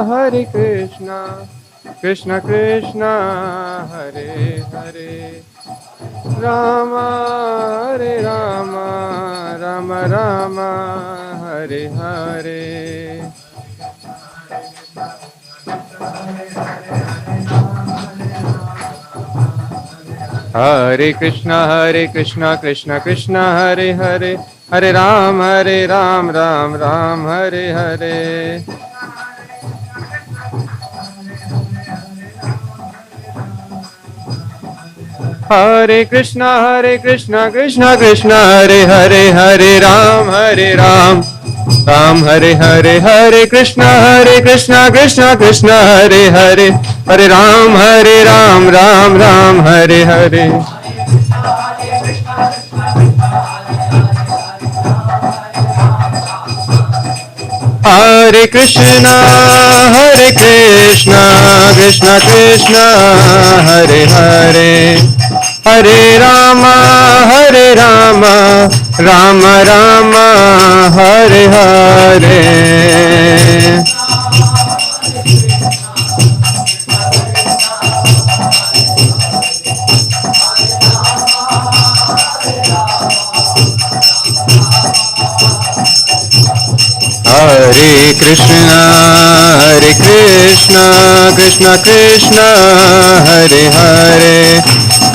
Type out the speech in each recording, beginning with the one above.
Hare Krishna, Krishna Krishna, Hare Hare, Rama Hare Rama, Rama Rama, Hare Hare. Hare Krishna, Krishna Krishna, Hare Hare, Hare Ram, Ram Ram, Hare Hare. Hare Krishna, Krishna Krishna, Hare Hare, Hare Ram, Ram Hare Hare, Hare Krishna, Krishna Krishna, Hare Hare, Hare Ram, Ram Ram, Hare Hare. Hare Krishna, Krishna Krishna, Hare Hare, Hare Rama, Rama Rama, Hare Hare. Hare Krishna, Krishna Krishna, Hare Hare,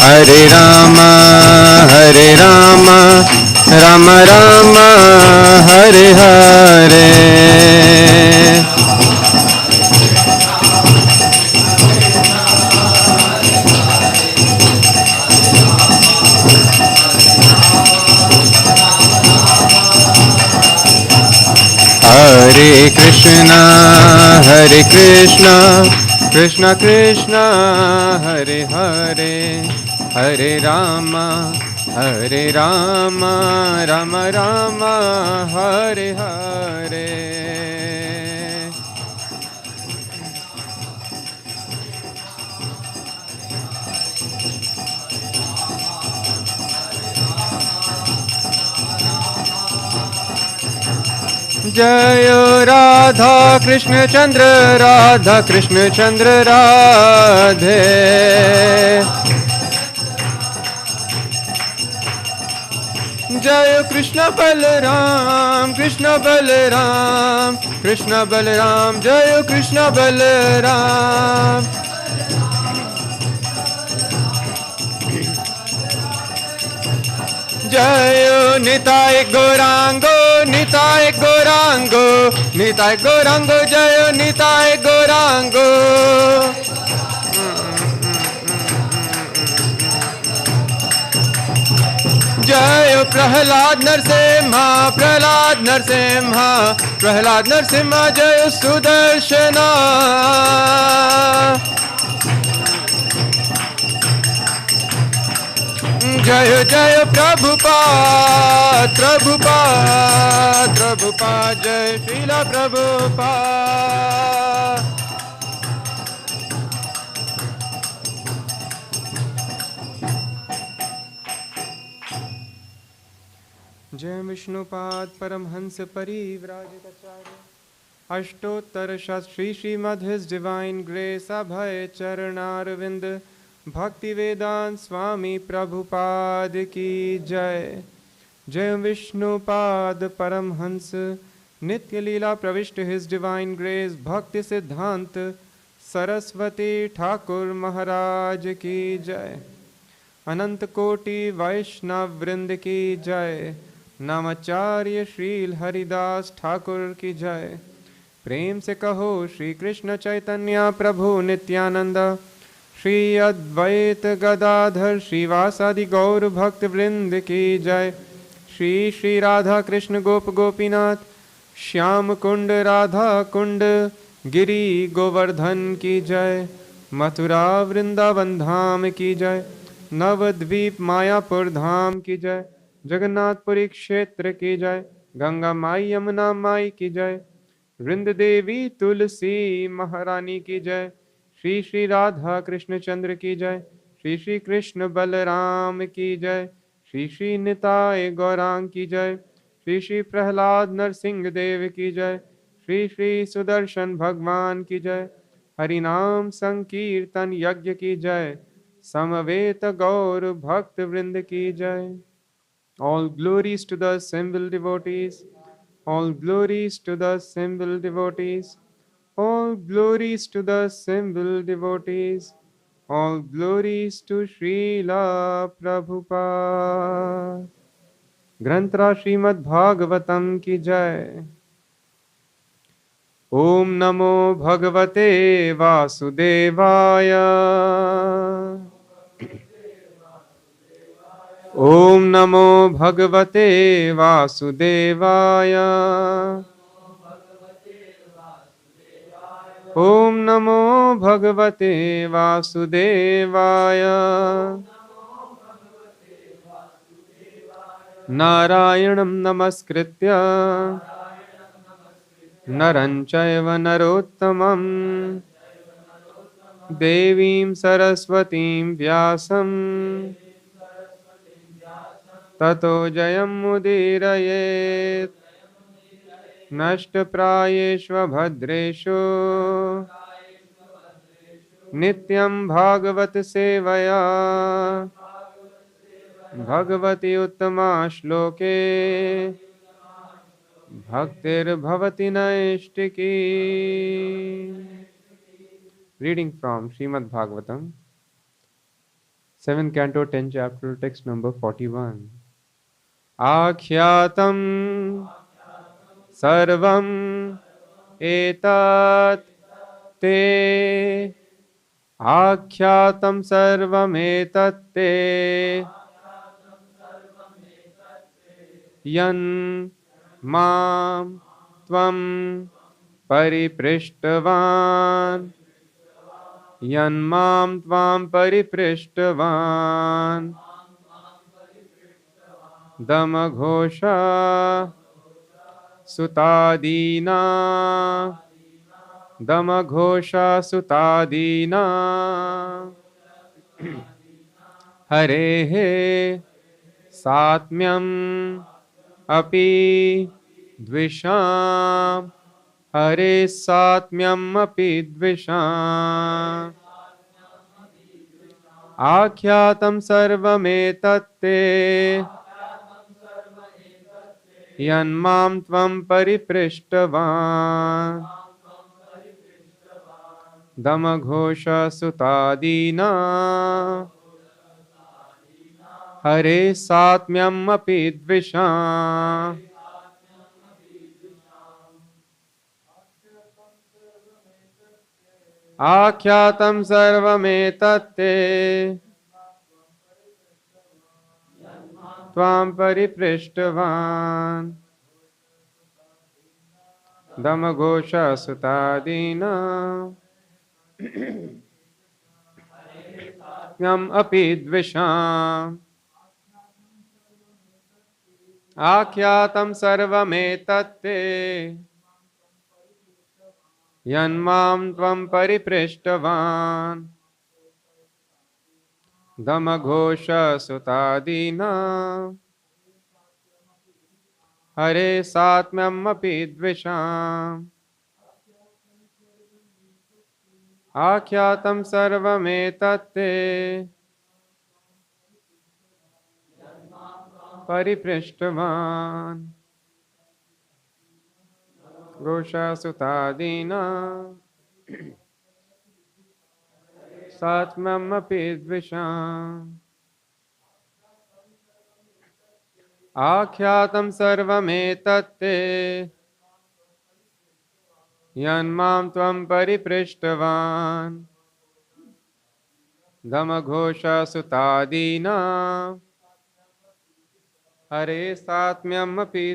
Hare Rama, Rama Rama, Hare Hare. Hare Krishna, Krishna Krishna, Hare Hare, Hare Rama, Rama Rama, Hare Hare. जय राधा कृष्ण चंद्र राधे, जय कृष्ण बलराम जय कृष्ण बलराम। जय Nitai Gauranga Gaurango, Nitai Gaurango, Jaya Nitai Gaurango. Jaya Prahlāda Narasimha, Prahlāda Narasimha, Prahlāda Narasimha, Jaya Sudarshana. Jaya Jaya Prabhupada, Prabhupada, Prabhupada, Jaya Srila Prabhupada. Jai Vishnupad Paramhans Parivrajitacharya Ashtottar Shastri Srimad His Divine Grace Abhay Charanarvind Bhakti Vedant Swami Prabhupada Ki Jai. Jai Vishnupad Paramhans Nitya Leela Pravishta His Divine Grace Bhakti Siddhant Saraswati Thakur Maharaj Ki Jai. Anant Koti Vaishnav Vrind Ki Jai. नामाचार्य Srila Haridas Thakur की जय। प्रेम से कहो श्री कृष्ण चैतन्य प्रभु नित्यानंद, श्री अद्वैत गदाधर श्रीवासादि गौर भक्त वृंद की जय। श्री श्री राधा कृष्ण गोप गोपीनाथ श्याम कुंड राधा कुंड गिरी गोवर्धन की जय। मथुरा वृंदावन धाम की जय। नवद्वीप मायापुर धाम की जय। जगन्नाथपुरी क्षेत्र की जय। गंगा माई यमुना माई की जय। वृंद देवी तुलसी महारानी की जय। श्री श्री राधा कृष्ण चंद्र की जय। श्री श्री कृष्ण बलराम की जय। श्री श्री निताय गौरांग की जय। श्री श्री प्रहलाद नरसिंह देव की जय। श्री श्री सुदर्शन भगवान की जय। हरिनाम संकीर्तन यज्ञ की जय। समवेत गौर भक्त वृंद की जय। All glories to the assembled devotees. All glories to the assembled devotees. All glories to the assembled devotees. All glories to Srila Prabhupada. Granthra Śrīmad-Bhāgavatam ki jai. Om Namo Bhagavate Vasudevaya. Om Namo Bhagavate Vasudevaya. Om Namo Bhagavate Vasudevaya. Narayanam Namaskritya Naran Chaiva Narottamam Devim Saraswatim Vyasam Tato Jayam Mudirayet Nashta Prayeshva Bhadreshu Nityam Bhagavat Sevaya Bhagavati Uttama Shloke Bhaktir Bhavati Naishtiki. Reading from Śrīmad-Bhāgavatam, 7th Canto, 10th Chapter, text number 41. Akhyātam sarvam etat te. Akhyātam sarvam etat te. Yan mam tvam pariprishtavan. Yan mam tvam pariprishtavan. Damaghosha sutadina. Damaghosha sutadina. Harehe satmyam api dvisham. Hare satmyam api dvisham. Akhyātam sarvam etat te. Yan mam tvam pariprishtavan. Damaghosha sutadina. Hare satmyam api dvisham. आख्यातं सर्वमेतत्ते त्वां परिपृष्टवान् दमघोषसुतादीना यम् अपि द्विषाम् आख्यातं सर्वमेतत्ते यन्मां त्वं परिपृष्टवान् दमघोषसुतादीना हरे सात्म्यमपि द्विषाम् आख्यातं सर्वमेतत्ते परिपृष्टवान् घोषसुतादीना सात्म्यमपि द्विषाम् आख्यातं सर्वमेतत्ते यन्मां त्वं परिपृष्टवान् दमघोषसुतादीना हरे सात्म्यमपि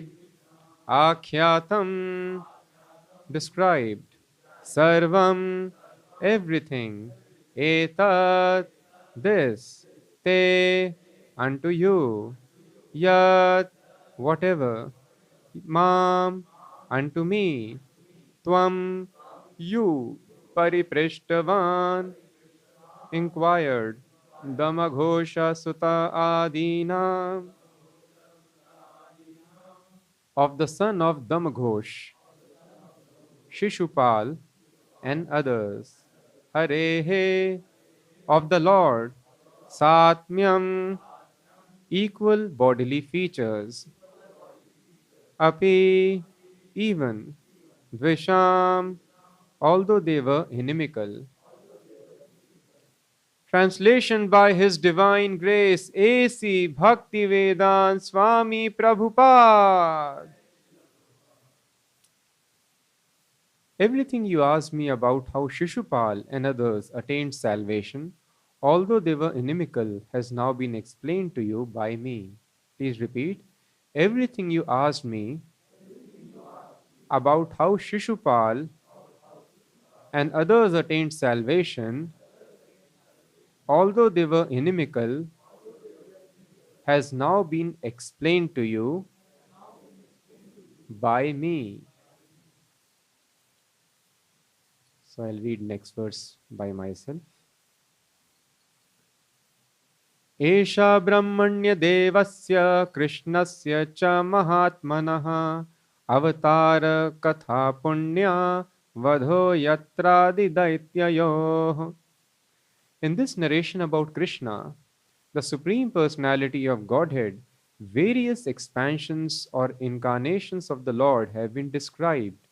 आख्यातं described sarvam everything etat this te unto you yat whatever mam unto me tvam you pariprishtavan inquired damaghosha sutta adina of the son of Damaghosh, Shishupal and others. Harehe of the Lord, Satmyam equal bodily features. Api even. Dvisham although they were inimical. Translation by His Divine Grace A.C. Bhaktivedanta Swami Prabhupada. Everything you asked me about how Shishupal and others attained salvation, although they were inimical, has now been explained to you by me. Please repeat. Everything you asked me about how Shishupal and others attained salvation, although they were inimical, has now been explained to you by me. So I'll read next verse by myself. एषा ब्रह्मण्यदेवस्य कृष्णस्य च महात्मनः अवतार कथा पुण्या वधो यत्रादिदैत्ययोः. In this narration about Krishna, the Supreme Personality of Godhead, various expansions or incarnations of the Lord have been described,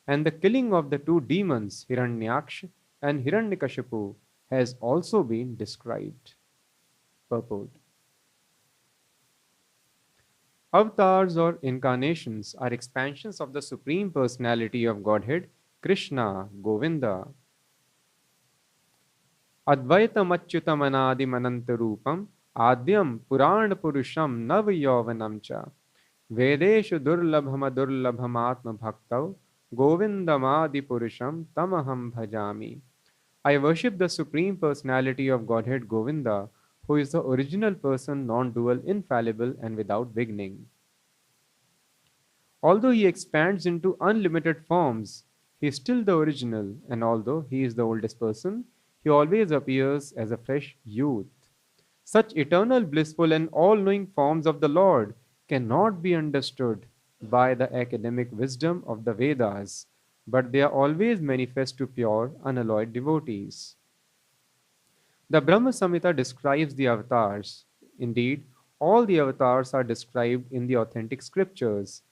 and the killing of the two demons, Hiranyaksha and Hiranyakashipu, has also been described. Purport. Avatars or incarnations are expansions of the Supreme Personality of Godhead, Krishna, Govinda. Advaitamachyutamanadimanantarupam Adyam Purana Purusham Navayavanam cha Vedeshu Durlabhamadurlabhamatma Bhaktav Govindamadi Purusham Tamaham Bhajami. I worship the Supreme Personality of Godhead Govinda, who is the original person, non-dual, infallible, and without beginning. Although he expands into unlimited forms, he is still the original, and although he is the oldest person, he always appears as a fresh youth. Such eternal, blissful, and all-knowing forms of the Lord cannot be understood by the academic wisdom of the Vedas, but they are always manifest to pure, unalloyed devotees. The Brahma Samhita describes the avatars. Indeed, all the avatars are described in the authentic scriptures.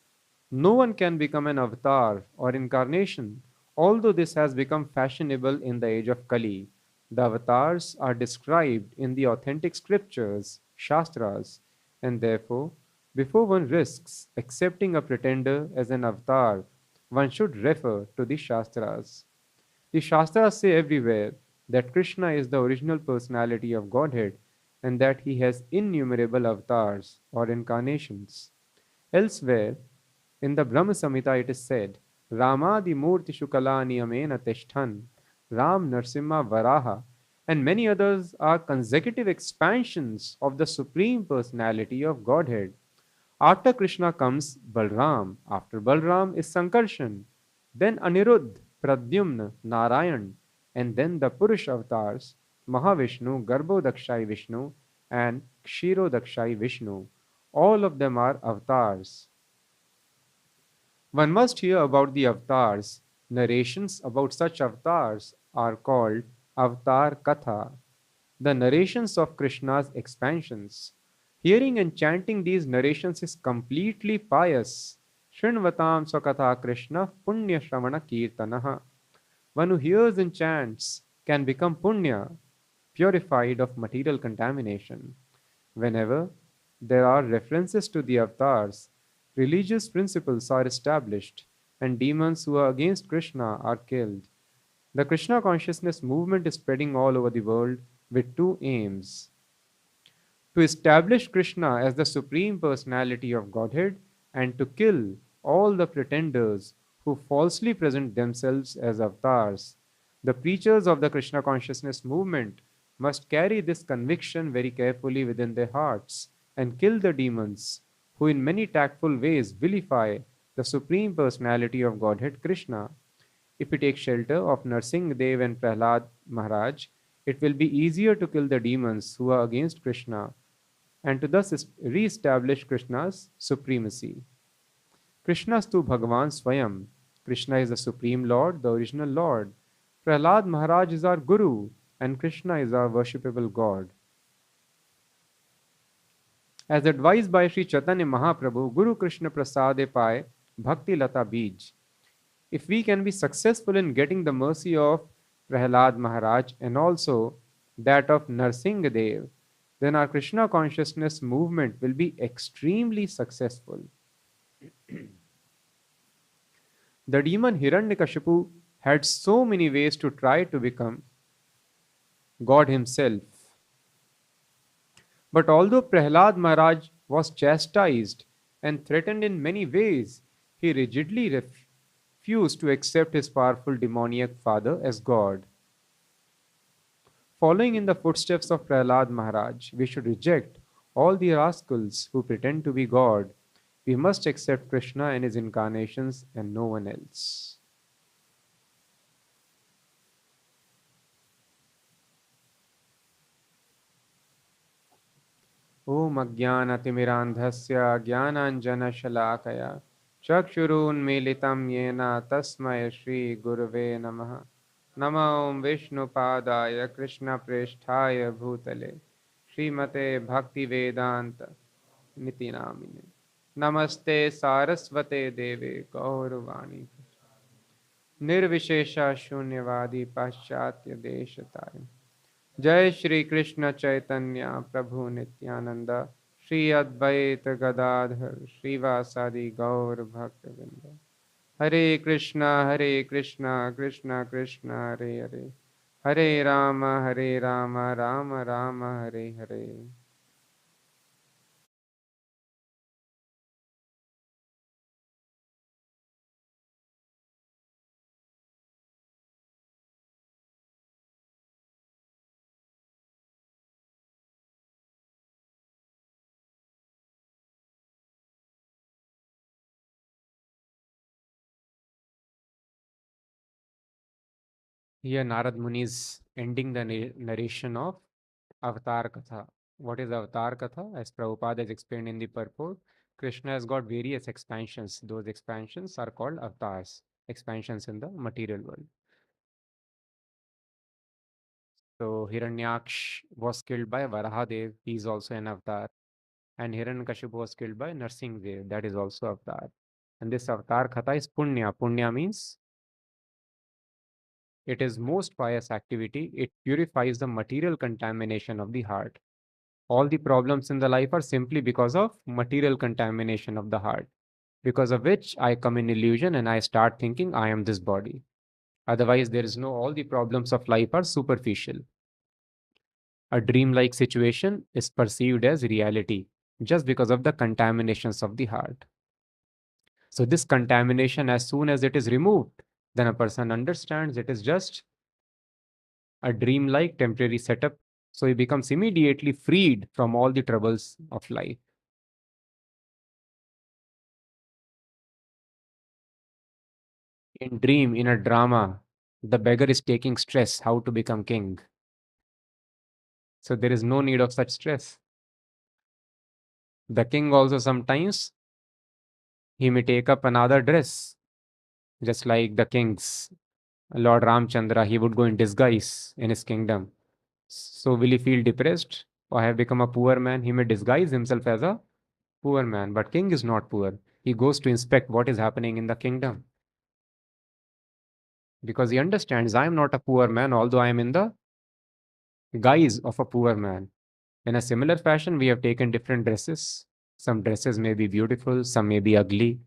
No one can become an avatar or incarnation, although this has become fashionable in the age of Kali. The avatars are described in the authentic scriptures, Shastras, and therefore, before one risks accepting a pretender as an avatar, one should refer to the Shastras. The Shastras say everywhere that Krishna is the original personality of Godhead and that he has innumerable avatars or incarnations. Elsewhere, in the Brahma Samhita, it is said, Ramadi Murti Shukalani Amena Tishthan, Ram Narsimha Varaha, and many others are consecutive expansions of the Supreme Personality of Godhead. After Krishna comes Balram, after Balram is Sankarshan, then Aniruddh, Pradyumna, Narayan, and then the Purush avatars, Mahavishnu, Garbhodakshai Vishnu, and Kshirodakshai Vishnu. All of them are avatars. One must hear about the avatars. Narrations about such avatars are called Avatar Katha, the narrations of Krishna's expansions. Hearing and chanting these narrations is completely pious. Shrinvatam Swakatha Krishna Punya Shravana Kirtanaha. One who hears and chants can become punya, purified of material contamination. Whenever there are references to the avatars, religious principles are established, and demons who are against Krishna are killed. The Krishna consciousness movement is spreading all over the world with two aims: to establish Krishna as the supreme personality of Godhead and to kill all the pretenders who falsely present themselves as avatars. The preachers of the Krishna consciousness movement must carry this conviction very carefully within their hearts and kill the demons who, in many tactful ways, vilify the supreme personality of Godhead Krishna. If we take shelter of Narsingh Dev and Prahlāda Mahārāja, it will be easier to kill the demons who are against Krishna and to thus re-establish Krishna's supremacy. Krishnastu Bhagavan Swayam. Krishna is the Supreme Lord, the original Lord. Prahlāda Mahārāja is our Guru, and Krishna is our worshipable God. As advised by Sri Chaitanya Mahaprabhu, Guru Krishna Prasade Pai Bhakti Lata Bij. If we can be successful in getting the mercy of Prahlāda Mahārāja and also that of Narsingh Dev, then our Krishna consciousness movement will be extremely successful. The demon Hiranyakashipu had so many ways to try to become God himself. But although Prahlāda Mahārāja was chastised and threatened in many ways, he rigidly refused to accept his powerful demoniac father as God. Following in the footsteps of Prahlāda Mahārāja, we should reject all the rascals who pretend to be God. We must accept Krishna and his incarnations and no one else. Om Ajnanatimirandhasya Jnananjanashalakaya Chakshurunmilitam Yena Tasmaya Shri Gurave Namaha. Namo Om Vishnupadaya Krishna Preshthaya Bhutale Srimate Bhakti Vedanta Nitinamine. Namaste Sarasvate Deve Gaurvani Nirvishesha Shunyavadi Paschatya Deshataya. Jai Shri Krishna Chaitanya Prabhu Nityananda Shri Advaita Gadadhar Srivasadi Gaur Bhaktavinda. Hare Krishna Krishna Krishna Hare Hare Hare Rama Rama Rama Hare Hare. Here Narad Muni is ending the narration of Avatar Katha. What is Avatar Katha? As Prabhupada has explained in the purport, Krishna has got various expansions. Those expansions are called avatars, expansions in the material world. So Hiranyaksh was killed by Varahadev, he is also an avatar. And Hiranyakashipu was killed by Narsingh, that is also avatar. And this Avatar Katha is Punya. Punya means it is most pious activity. It purifies the material contamination of the heart. All the problems in the life are simply because of material contamination of the heart, because of which I come in illusion and I start thinking I am this body. Otherwise, there is no, all the problems of life are superficial. A dream-like situation is perceived as reality just because of the contaminations of the heart. So this contamination, as soon as it is removed, then a person understands it is just a dream-like temporary setup. So he becomes immediately freed from all the troubles of life. In dream, in a drama, the beggar is taking stress how to become king. So there is no need of such stress. The king also sometimes he may take up another dress, just like the kings. Lord Ramchandra, he would go in disguise in his kingdom. So will he feel depressed or have become a poor man? He may disguise himself as a poor man, but king is not poor. He goes to inspect what is happening in the kingdom because he understands I am not a poor man, although I am in the guise of a poor man. In a similar fashion, we have taken different dresses. Some dresses may be beautiful, some may be ugly,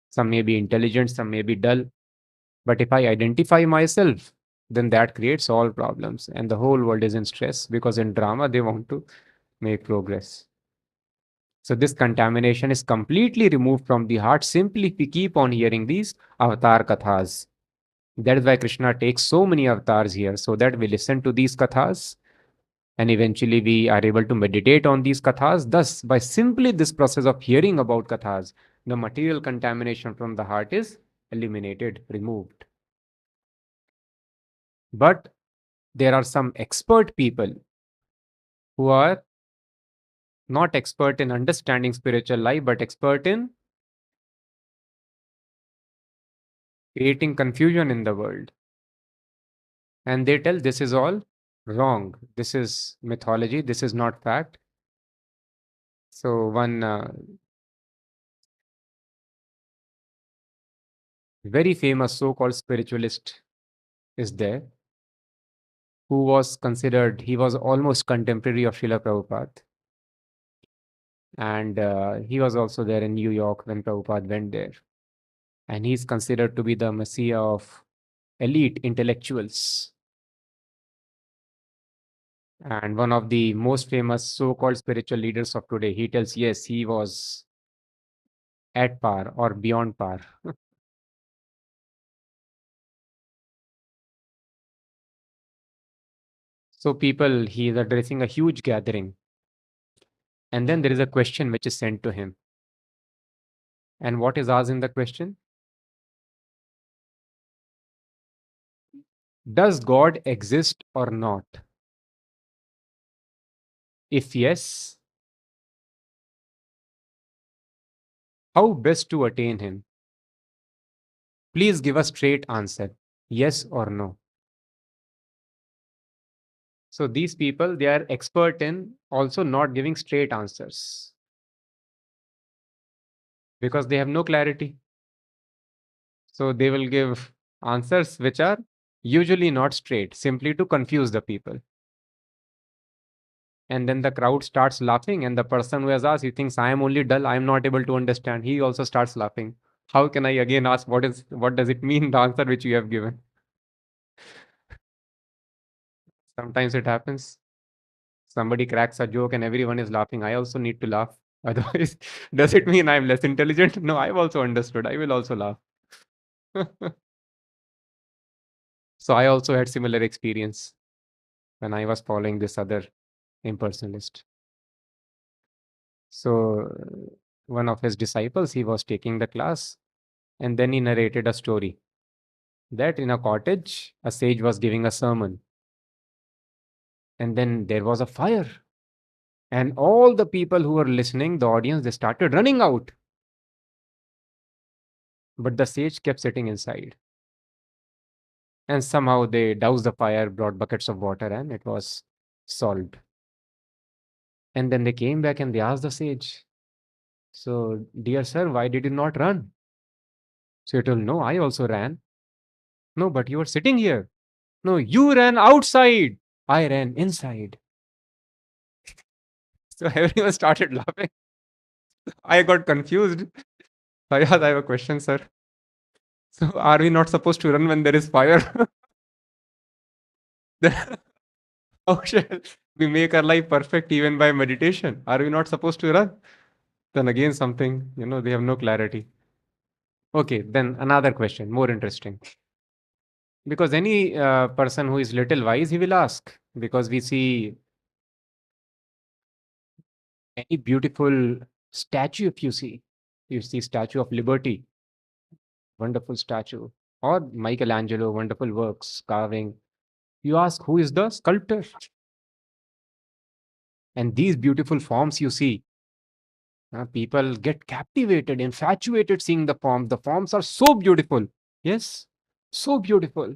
some may be intelligent, some may be dull. But if I identify myself, then that creates all problems, and the whole world is in stress because in drama they want to make progress. So this contamination is completely removed from the heart simply if we keep on hearing these avatar kathas. That is why Krishna takes so many avatars here, so that we listen to these kathas and eventually we are able to meditate on these kathas. Thus, by simply this process of hearing about kathas, the material contamination from the heart is eliminated, removed. But there are some expert people who are not expert in understanding spiritual life, but expert in creating confusion in the world. And they tell this is all wrong. This is mythology. This is not fact. So, one very famous so called spiritualist is there who was considered, he was almost contemporary of Srila Prabhupada. And he was also there in New York when Prabhupada went there. And he's considered to be the messiah of elite intellectuals. And one of the most famous so called spiritual leaders of today, he tells, yes, he was at par or beyond par. So, people, he is addressing a huge gathering. And then there is a question which is sent to him. And what is asked in the question? Does God exist or not? If yes, how best to attain him? Please give a straight answer, yes or no. So these people, they are expert in also not giving straight answers because they have no clarity. So they will give answers which are usually not straight, simply to confuse the people. And then the crowd starts laughing, and the person who has asked, he thinks I am only dull, I am not able to understand. He also starts laughing. How can I again ask what does it mean, the answer which you have given? Sometimes it happens. Somebody cracks a joke and everyone is laughing. I also need to laugh. Otherwise, does it mean I'm less intelligent? No, I've also understood. I will also laugh. So I also had similar experience when I was following this other impersonalist. So one of his disciples, he was taking the class and then he narrated a story that in a cottage, a sage was giving a sermon and then there was a fire. And all the people who were listening, the audience, they started running out. But the sage kept sitting inside. And somehow they doused the fire, brought buckets of water, and it was solved. And then they came back and they asked the sage, so, dear sir, why did you not run? So he told, no, I also ran. No, but you were sitting here. No, you ran outside. I ran inside. So everyone started laughing. I got confused. Fayyad, I have a question, sir. So are we not supposed to run when there is fire? How shall we make our life perfect even by meditation? Are we not supposed to run? Then again, something, they have no clarity. Okay, then another question, more interesting. Because any person who is little wise, he will ask. Because we see any beautiful statue, if you see Statue of Liberty, wonderful statue, or Michelangelo, wonderful works, carving. You ask, who is the sculptor? And these beautiful forms you see, people get captivated, infatuated seeing the forms. The forms are so beautiful. Yes, so beautiful.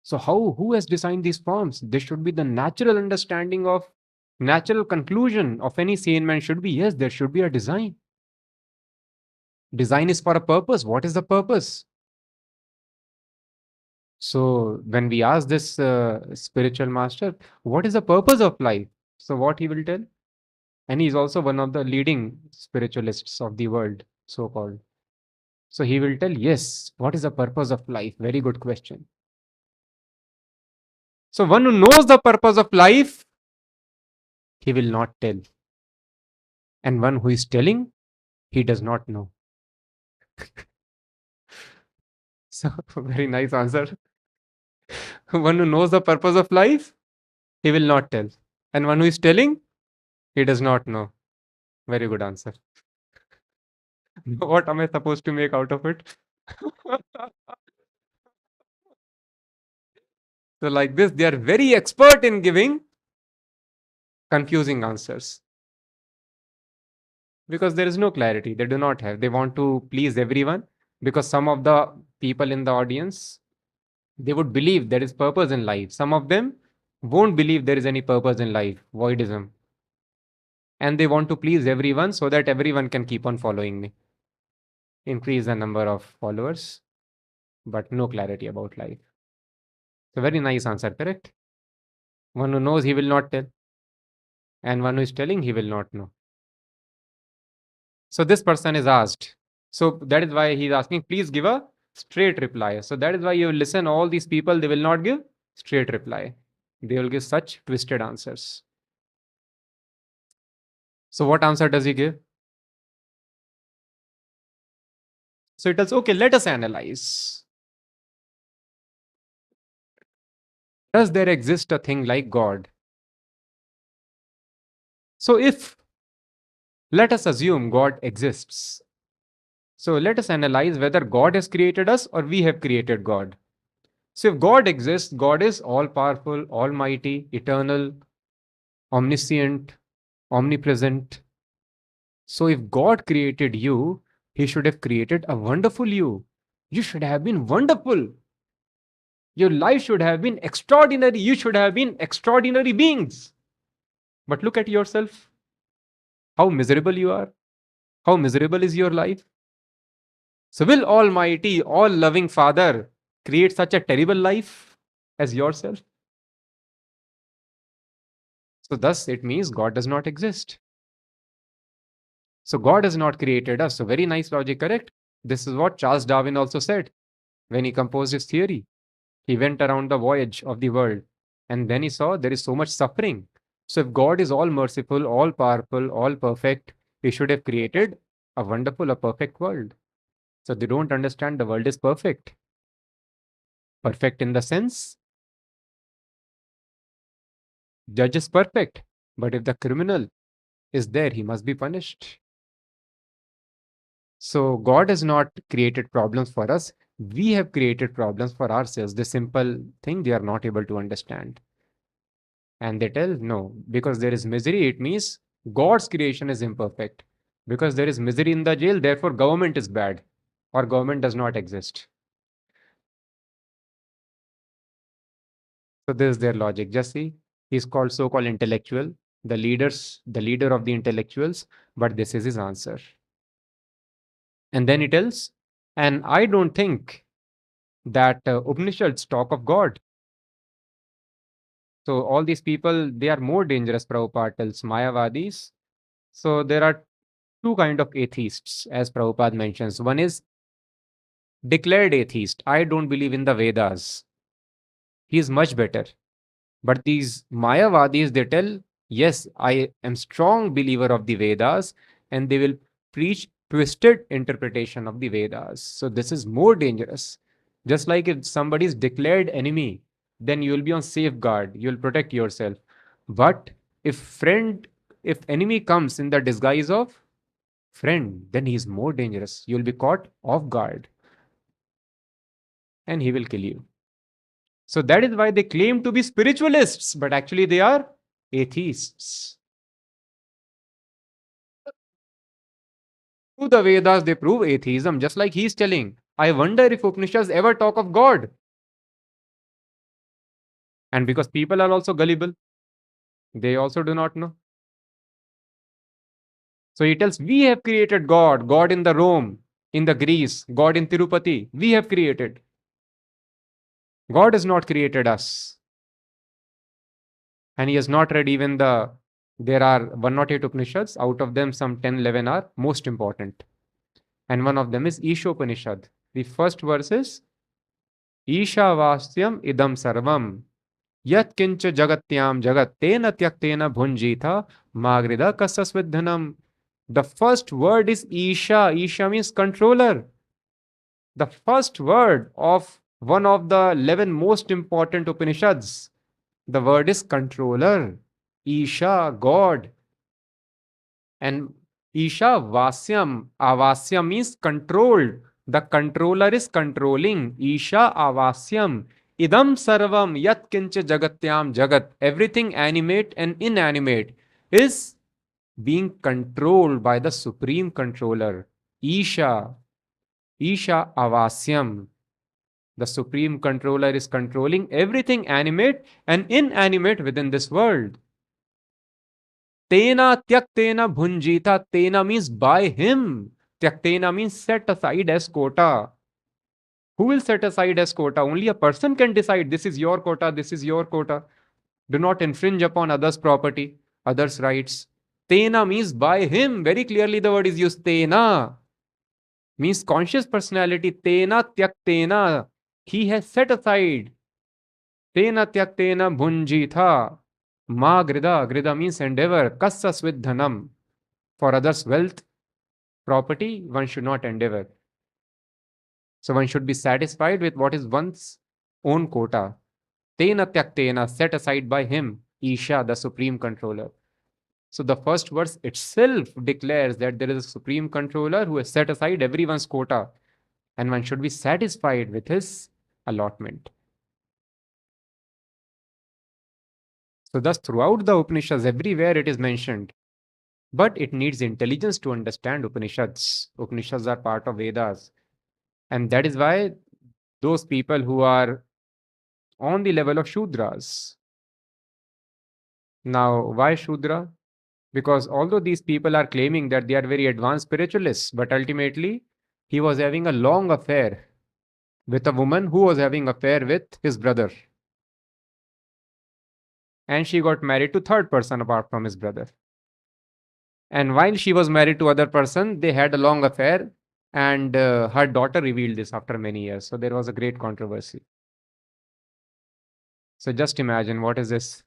So who has designed these forms? This should be the natural understanding of, natural conclusion of any sane man should be, yes, there should be a design. Design is for a purpose. What is the purpose? So when we ask this spiritual master, what is the purpose of life? So what he will tell? And he's also one of the leading spiritualists of the world, so called. So he will tell, yes, what is the purpose of life? Very good question. So one who knows the purpose of life, he will not tell. And one who is telling, he does not know. So very nice answer. One who knows the purpose of life, he will not tell. And one who is telling, he does not know. Very good answer. What am I supposed to make out of it? So like this, they are very expert in giving confusing answers. Because there is no clarity. They do not have. They want to please everyone. Because some of the people in the audience, they would believe there is purpose in life. Some of them won't believe there is any purpose in life. Voidism. And they want to please everyone so that everyone can keep on following me. Increase the number of followers, but no clarity about life. So very nice answer, correct? One who knows, he will not tell. And one who is telling, he will not know. So this person is asked. So that is why he's asking, please give a straight reply. So that is why you listen, all these people, they will not give straight reply. They will give such twisted answers. So what answer does he give? So it tells, okay, let us analyze. Does there exist a thing like God? So if, let us assume God exists. So let us analyze whether God has created us or we have created God. So if God exists, God is all powerful, almighty, eternal, omniscient, omnipresent. So if God created you, he should have created a wonderful you. You should have been wonderful. Your life should have been extraordinary. You should have been extraordinary beings. But look at yourself. How miserable you are. How miserable is your life. So will Almighty, all-loving Father create such a terrible life as yourself? So thus it means God does not exist. So God has not created us. So very nice logic, correct? This is what Charles Darwin also said when he composed his theory. He went around the voyage of the world and then he saw there is so much suffering. So if God is all merciful, all powerful, all perfect, he should have created a wonderful, a perfect world. So they don't understand the world is perfect. Perfect in the sense, judge is perfect. But if the criminal is there, he must be punished. So God has not created problems for us. We have created problems for ourselves. The simple thing they are not able to understand. And they tell, no, because there is misery, it means God's creation is imperfect. Because there is misery in the jail, therefore government is bad or government does not exist. So this is their logic. Just see, he's called so-called intellectual, the leader of the intellectuals, but this is his answer. And then he tells, and I don't think that Upanishads talk of God. So all these people, they are more dangerous, Prabhupada tells, Mayavadis. So there are two kind of atheists, as Prabhupada mentions. One is declared atheist. I don't believe in the Vedas. He is much better. But these Mayavadis, they tell, yes, I am strong believer of the Vedas, and they will preach twisted interpretation of the Vedas. So this is more dangerous. Just like if somebody is declared enemy, then you will be on safeguard. You will protect yourself. But if enemy comes in the disguise of friend, then he is more dangerous. You will be caught off guard, and he will kill you. So that is why they claim to be spiritualists, but actually they are atheists. Through the Vedas, they prove atheism, just like he's telling. I wonder if Upanishads ever talk of God. And because people are also gullible, they also do not know. So he tells, we have created God, God in the Rome, in the Greece, God in Tirupati. We have created. God has not created us. And he has not read even there are 108 Upanishads. Out of them, some 10, 11 are most important. And one of them is Ishopanishad. The first verse is Ishavastyam idam sarvam yat kincha jagatyam jagat tena tyaktena bhunjita magrida kasasvidhanam. The first word is Isha. Isha means controller. The first word of one of the 11 most important Upanishads. The word is controller. Isha, God. And Isha Vasyam. Avasyam means controlled. The controller is controlling. Isha Avasyam. Idam Sarvam Yat Kincha Jagatyam Jagat. Everything animate and inanimate is being controlled by the supreme controller. Isha. Isha Avasyam. The supreme controller is controlling everything animate and inanimate within this world. Tena tyaktena bhunjita. Tena means by him. Tyaktena means set aside as quota. Who will set aside as quota? Only a person can decide this is your quota, this is your quota. Do not infringe upon others' property, others' rights. Tena means by him. Very clearly the word is used. Tena means conscious personality. Tena tyaktena. He has set aside. Tena tyaktena bhunjita. Ma grida. Grida means endeavor. Kassas with dhanam. For others' wealth, property, one should not endeavor. So one should be satisfied with what is one's own quota. Tena tyaktena, set aside by him, Isha, the supreme controller. So the first verse itself declares that there is a supreme controller who has set aside everyone's quota, and one should be satisfied with his allotment. So thus throughout the Upanishads, everywhere it is mentioned. But it needs intelligence to understand Upanishads. Upanishads are part of Vedas. And that is why those people who are on the level of Shudras. Now, why Shudra? Because although these people are claiming that they are very advanced spiritualists, but ultimately he was having a long affair with a woman who was having affair with his brother. And she got married to third person apart from his brother. And while she was married to other person, they had a long affair, and her daughter revealed this after many years. So there was a great controversy. So just imagine, what is this?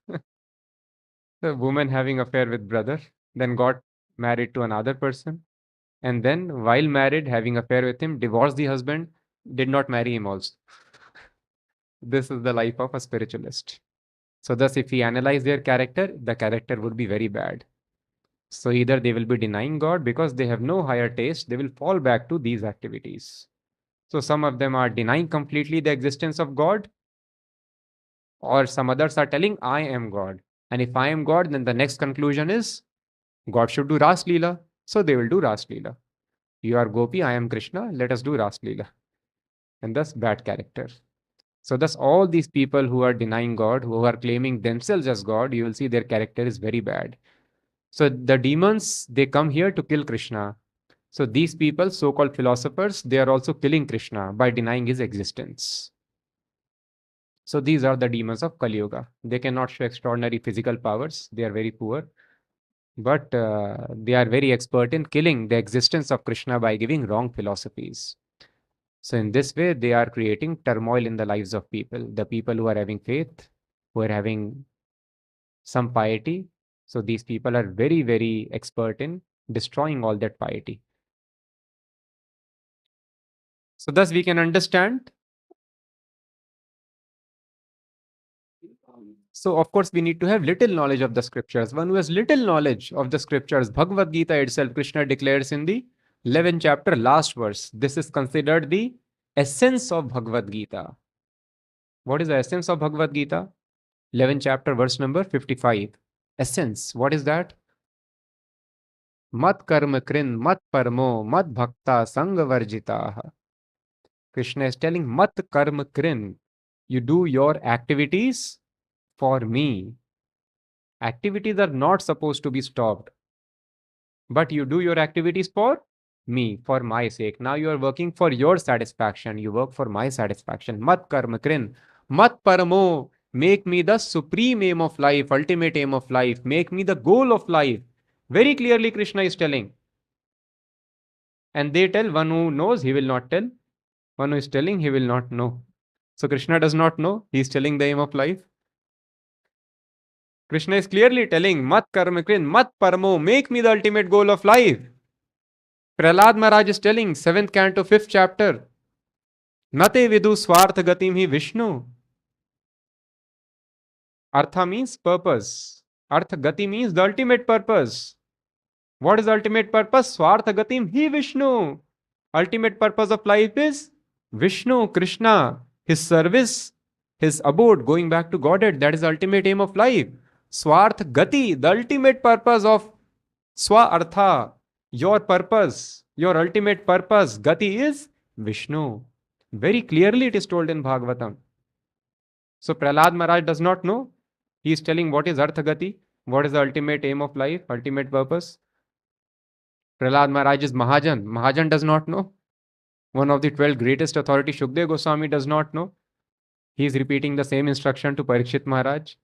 The woman having affair with brother, then got married to another person, and then while married, having affair with him, divorced the husband, did not marry him also. This is the life of a spiritualist. So thus, if we analyze their character, the character would be very bad. So either they will be denying God because they have no higher taste, they will fall back to these activities. So some of them are denying completely the existence of God, or some others are telling, I am God. And if I am God, then the next conclusion is God should do Ras Leela. So they will do Ras Leela. You are Gopi, I am Krishna, let us do Ras Leela. And thus bad character. So thus all these people who are denying God, who are claiming themselves as God, you will see their character is very bad. So the demons, they come here to kill Krishna. So these people, so-called philosophers, they are also killing Krishna by denying his existence. So these are the demons of Kali Yuga. They cannot show extraordinary physical powers. They are very poor. But they are very expert in killing the existence of Krishna by giving wrong philosophies. So in this way, they are creating turmoil in the lives of people. The people who are having faith, who are having some piety. So these people are very, very expert in destroying all that piety. So thus we can understand. So of course we need to have little knowledge of the scriptures. One who has little knowledge of the scriptures, Bhagavad Gita itself, Krishna declares in the 11th chapter, last verse. This is considered the essence of Bhagavad Gita. What is the essence of Bhagavad Gita? 11th chapter, verse number 55. Essence. What is that? Mat karma krin, mat parmo, mat bhakta, sanga varjita. Krishna is telling, mat karma krin. You do your activities for me. Activities are not supposed to be stopped, but you do your activities for me, for my sake. Now you are working for your satisfaction. You work for my satisfaction. Mat karma krin, mat paramo. Make me the supreme aim of life, ultimate aim of life. Make me the goal of life. Very clearly, Krishna is telling. And they tell, one who knows, he will not tell. One who is telling, he will not know. So Krishna does not know. He is telling the aim of life. Krishna is clearly telling, Mat karma krin, mat paramo, make me the ultimate goal of life. Prahlāda Mahārāja is telling, 7th canto, 5th chapter, Nate vidu swartha gatim hi Vishnu. Artha means purpose. Artha gati means the ultimate purpose. What is the ultimate purpose? Swartha gatim hi Vishnu. Ultimate purpose of life is Vishnu, Krishna, his service, his abode, going back to Godhead. That is the ultimate aim of life. Swartha gati, the ultimate purpose of Swa Artha, your purpose, your ultimate purpose, gati is Vishnu. Very clearly it is told in Bhagavatam. So Prahlāda Mahārāja does not know. He is telling what is Artha gati, what is the ultimate aim of life, ultimate purpose. Prahlāda Mahārāja is Mahajan. Mahajan does not know. One of the 12 greatest authority, Shukdev Goswami, does not know. He is repeating the same instruction to Parikshit Maharaj.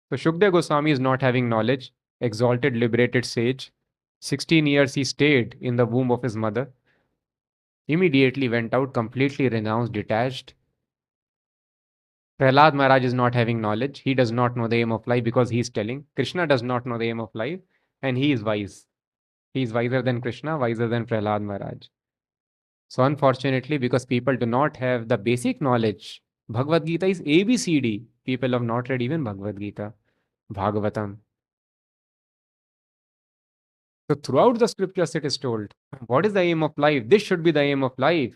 So Shukdev Goswami is not having knowledge, exalted, liberated sage. 16 years he stayed in the womb of his mother. Immediately went out, completely renounced, detached. Prahlāda Maharaj is not having knowledge. He does not know the aim of life because he is telling. Krishna does not know the aim of life and he is wise. He is wiser than Krishna, wiser than Prahlāda Maharaj. So unfortunately, because people do not have the basic knowledge, Bhagavad Gita is ABCD. People have not read even Bhagavad Gita, Bhagavatam. So throughout the scriptures it is told, what is the aim of life? This should be the aim of life.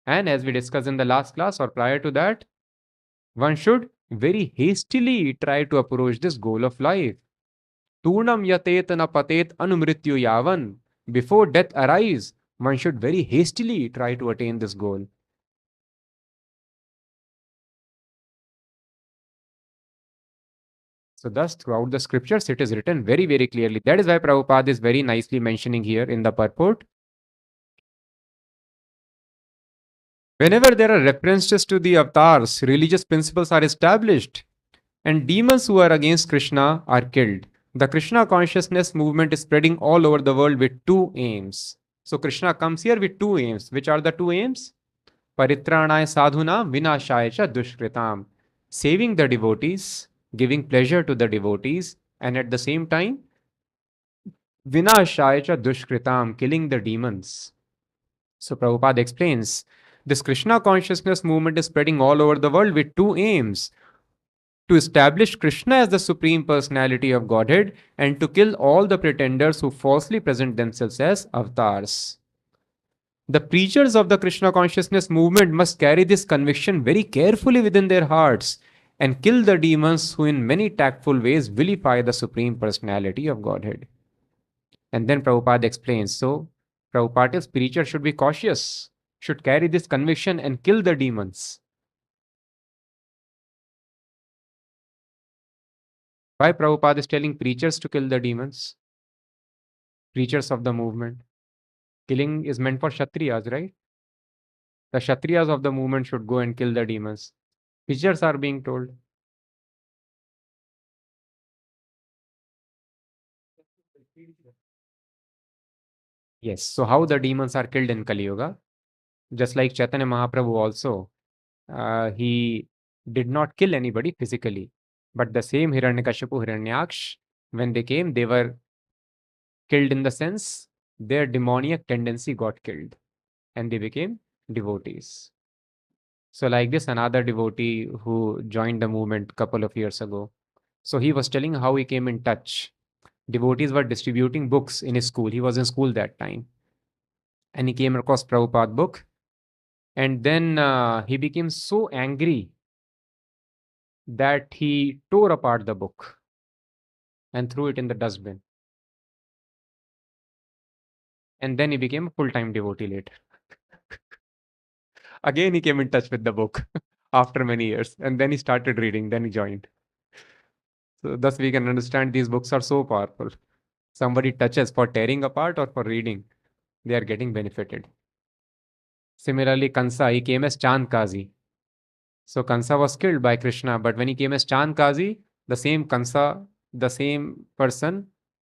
And as we discussed in the last class or prior to that, one should very hastily try to approach this goal of life. Turnam yatet na patet anumrityu yavan. Before death arrives, one should very hastily try to attain this goal. So thus, throughout the scriptures, it is written very, very clearly. That is why Prabhupada is very nicely mentioning here in the purport. Whenever there are references to the avatars, religious principles are established, and demons who are against Krishna are killed. The Krishna consciousness movement is spreading all over the world with two aims. So Krishna comes here with two aims. Which are the two aims? Paritranaya sadhunam vinashaya cha dushkritam. Saving the devotees, giving pleasure to the devotees, and at the same time, vinashaya cha dushkritam, killing the demons. So Prabhupada explains, this Krishna consciousness movement is spreading all over the world with two aims: to establish Krishna as the Supreme Personality of Godhead and to kill all the pretenders who falsely present themselves as avatars. The preachers of the Krishna consciousness movement must carry this conviction very carefully within their hearts and kill the demons who in many tactful ways vilify the Supreme Personality of Godhead. And then Prabhupada explains, so Prabhupada's preacher should be cautious, should carry this conviction and kill the demons. Why Prabhupada is telling preachers to kill the demons? Preachers of the movement. Killing is meant for Kshatriyas, right? The Kshatriyas of the movement should go and kill the demons. Preachers are being told. Yes, so how the demons are killed in Kali Yuga? Just like Chaitanya Mahaprabhu also, he did not kill anybody physically. But the same Hiranyakashipu, Hiranyaksh, when they came, they were killed in the sense their demoniac tendency got killed and they became devotees. So, like this, another devotee who joined the movement couple of years ago. So, he was telling how he came in touch. Devotees were distributing books in his school. He was in school that time. And he came across Prabhupada book. And then he became so angry that he tore apart the book and threw it in the dustbin. And then he became a full-time devotee later. Again, he came in touch with the book after many years. And then he started reading. Then he joined. So thus we can understand these books are so powerful. Somebody touches for tearing apart or for reading, they are getting benefited. Similarly, Kansa, he came as Chand Kazi. So Kansa was killed by Krishna, but when he came as Chand Kazi, the same Kansa, the same person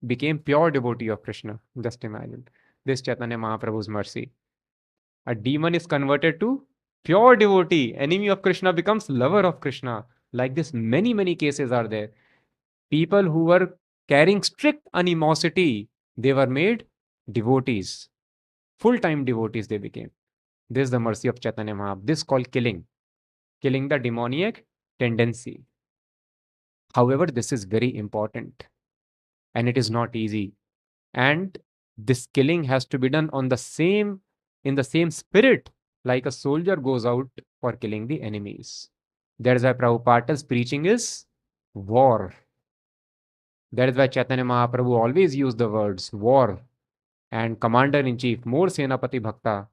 became pure devotee of Krishna. Just imagine. This Chaitanya Mahaprabhu's mercy. A demon is converted to pure devotee. Enemy of Krishna becomes lover of Krishna. Like this, many, many cases are there. People who were carrying strict animosity, they were made devotees. Full-time devotees they became. This is the mercy of Chaitanya Mahaprabhu. This is called killing the demoniac tendency. However, this is very important and it is not easy. And this killing has to be done in the same spirit like a soldier goes out for killing the enemies. That is why Prabhupada's preaching is war. That is why Chaitanya Mahaprabhu always used the words war and commander-in-chief, more Senapati Bhakta.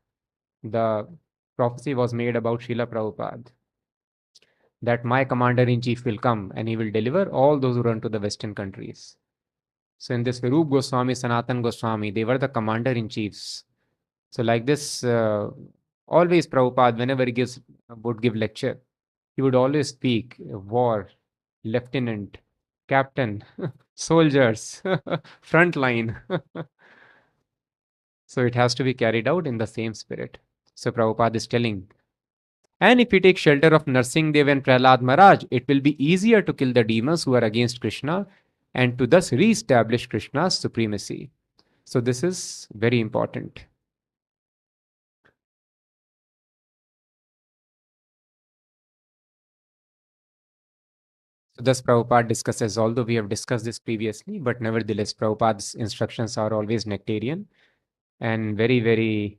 The prophecy was made about Srila Prabhupada that my commander-in-chief will come and he will deliver all those who run to the Western countries. So in this, Virup Goswami, Sanatan Goswami, they were the commander-in-chiefs. So like this, always Prabhupada, whenever he would give lecture, he would always speak war, lieutenant, captain, soldiers, front line. So it has to be carried out in the same spirit. So Prabhupada is telling, and if we take shelter of Narsinghdev and Prahlāda Mahārāja, it will be easier to kill the demons who are against Krishna and to thus re-establish Krishna's supremacy. So this is very important. So thus Prabhupada discusses, although we have discussed this previously, but nevertheless Prabhupada's instructions are always nectarian and very, very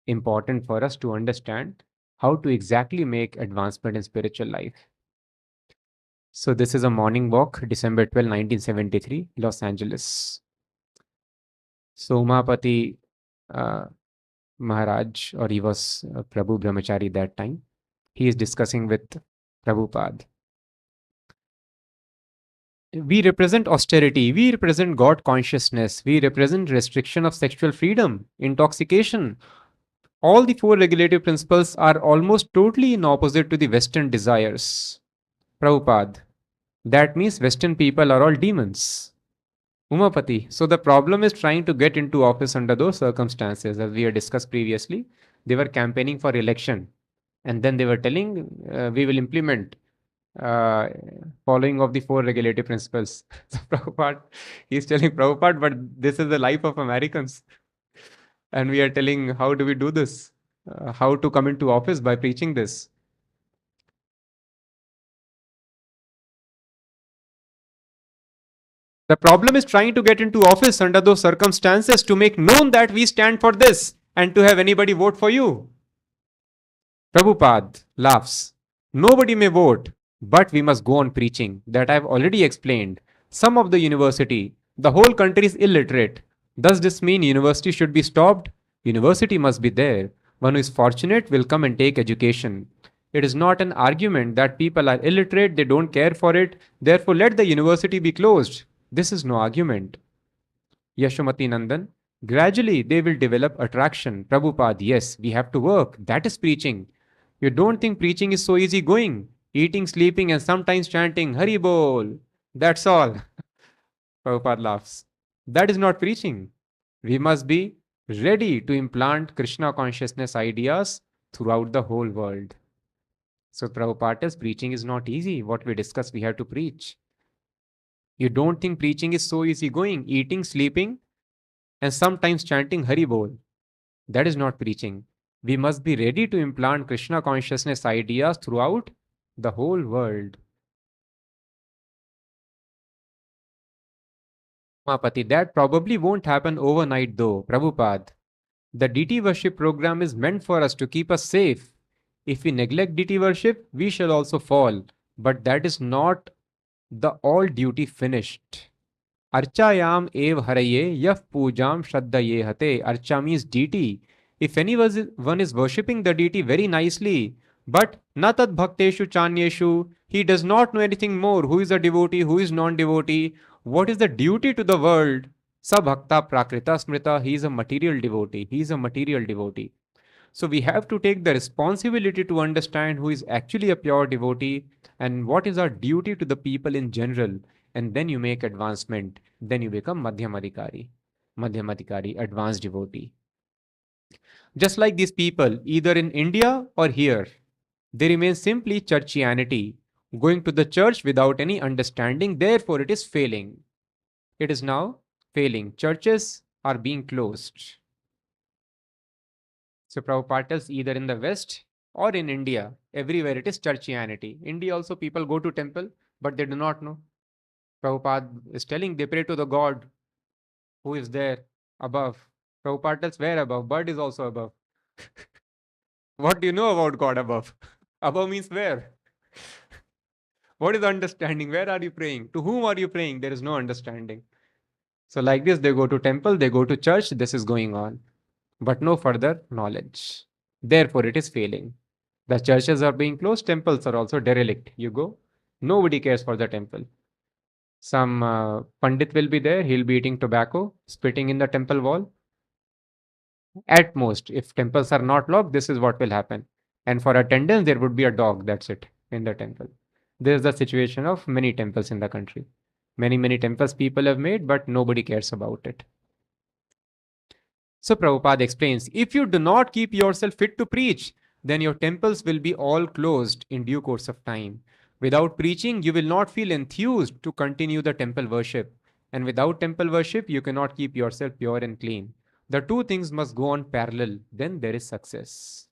important for us to understand how to exactly make advancement in spiritual life. So this is a morning walk, December 12, 1973, Los Angeles. So Umapati Maharaj, or he was Prabhu Brahmachari that time, he is discussing with Prabhupada. We represent austerity, we represent God consciousness, we represent restriction of sexual freedom, intoxication. All the four regulative principles are almost totally in opposite to the Western desires. Prabhupada, that means Western people are all demons. Umapati, so the problem is trying to get into office under those circumstances. As we had discussed previously, they were campaigning for election and then they were telling we will implement following of the four regulative principles. So Prabhupada, he's telling Prabhupada, but this is the life of Americans. And we are telling, how do we do this? How to come into office by preaching this? The problem is trying to get into office under those circumstances to make known that we stand for this and to have anybody vote for you. Prabhupada laughs. Nobody may vote, but we must go on preaching. That I have already explained. Some of the university, the whole country is illiterate. Does this mean university should be stopped? University must be there. One who is fortunate will come and take education. It is not an argument that people are illiterate, they don't care for it, therefore let the university be closed. This is no argument. Yashomati Nandan, gradually they will develop attraction. Prabhupada, yes, we have to work. That is preaching. You don't think preaching is so easy going? Eating, sleeping, and sometimes chanting, Hari Bol. That's all. Prabhupada laughs. That is not preaching. We must be ready to implant Krishna consciousness ideas throughout the whole world. So Prabhupada's preaching is not easy. What we discussed, we have to preach. You don't think preaching is so easy going, eating, sleeping, and sometimes chanting Hari Bol. That is not preaching. We must be ready to implant Krishna consciousness ideas throughout the whole world. Mahapati, that probably won't happen overnight though, Prabhupada. The deity worship program is meant for us to keep us safe. If we neglect deity worship, we shall also fall. But that is not the all duty finished. Archayam ev haraye yaf pujam shraddhaye hate. Archa means deity. If anyone is worshipping the deity very nicely, but natat bhakteshu chanyeshu, he does not know anything more. Who is a devotee? Who is non-devotee? What is the duty to the world? Sabhakta prakrita smrita. He is a material devotee. He is a material devotee. So we have to take the responsibility to understand who is actually a pure devotee and what is our duty to the people in general. And then you make advancement. Then you become Madhyamadikari. Madhyamadikari, advanced devotee. Just like these people, either in India or here, they remain simply churchianity, going to the church without any understanding. Therefore, it is failing. It is now failing. Churches are being closed. So Prabhupada tells either in the West or in India, everywhere it is churchianity. India also people go to temple, but they do not know. Prabhupada is telling they pray to the God who is there above. Prabhupada tells where above? Bird is also above. What do you know about God above? Above means where? What is the understanding? Where are you praying? To whom are you praying? There is no understanding. So like this, they go to temple, they go to church, this is going on. But no further knowledge. Therefore, it is failing. The churches are being closed, temples are also derelict. You go, nobody cares for the temple. Some Pandit will be there, he'll be eating tobacco, spitting in the temple wall. At most, if temples are not locked, this is what will happen. And for attendance, there would be a dog, that's it, in the temple. This is the situation of many temples in the country. Many temples people have made, but nobody cares about it. So Prabhupada explains, if you do not keep yourself fit to preach, then your temples will be all closed in due course of time. Without preaching, you will not feel enthused to continue the temple worship. And without temple worship, you cannot keep yourself pure and clean. The two things must go on parallel, then there is success.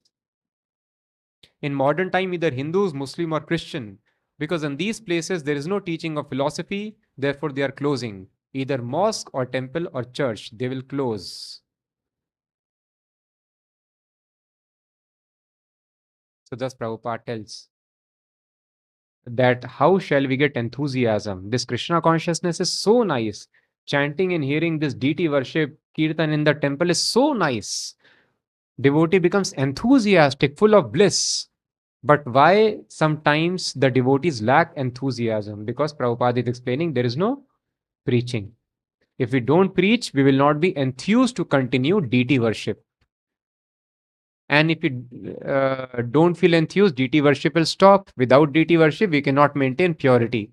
In modern time, either Hindus, Muslim, or Christian, because in these places there is no teaching of philosophy, therefore they are closing. Either mosque or temple or church, they will close. So thus Prabhupada tells that how shall we get enthusiasm? This Krishna consciousness is so nice. Chanting and hearing this deity worship, kirtan in the temple is so nice. Devotee becomes enthusiastic, full of bliss. But why sometimes the devotees lack enthusiasm? Because Prabhupada is explaining there is no preaching. If we don't preach, we will not be enthused to continue deity worship. And if we don't feel enthused, deity worship will stop. Without deity worship, we cannot maintain purity.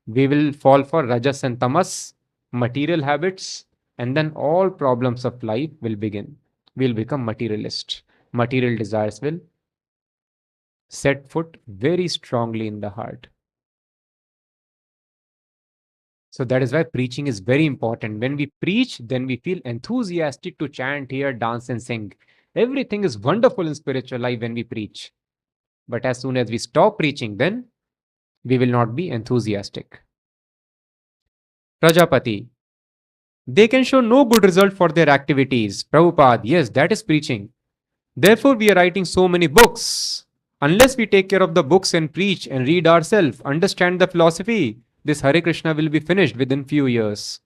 We will fall for rajas and tamas, material habits, and then all problems of life will begin. We'll become materialist. Material desires will set foot very strongly in the heart. So that is why preaching is very important. When we preach, then we feel enthusiastic to chant, hear, dance, and sing. Everything is wonderful in spiritual life when we preach. But as soon as we stop preaching, then we will not be enthusiastic. Prajapati, they can show no good result for their activities. Prabhupada, yes, that is preaching. Therefore, we are writing so many books. Unless we take care of the books and preach and read ourselves, understand the philosophy, this Hare Krishna will be finished within few years.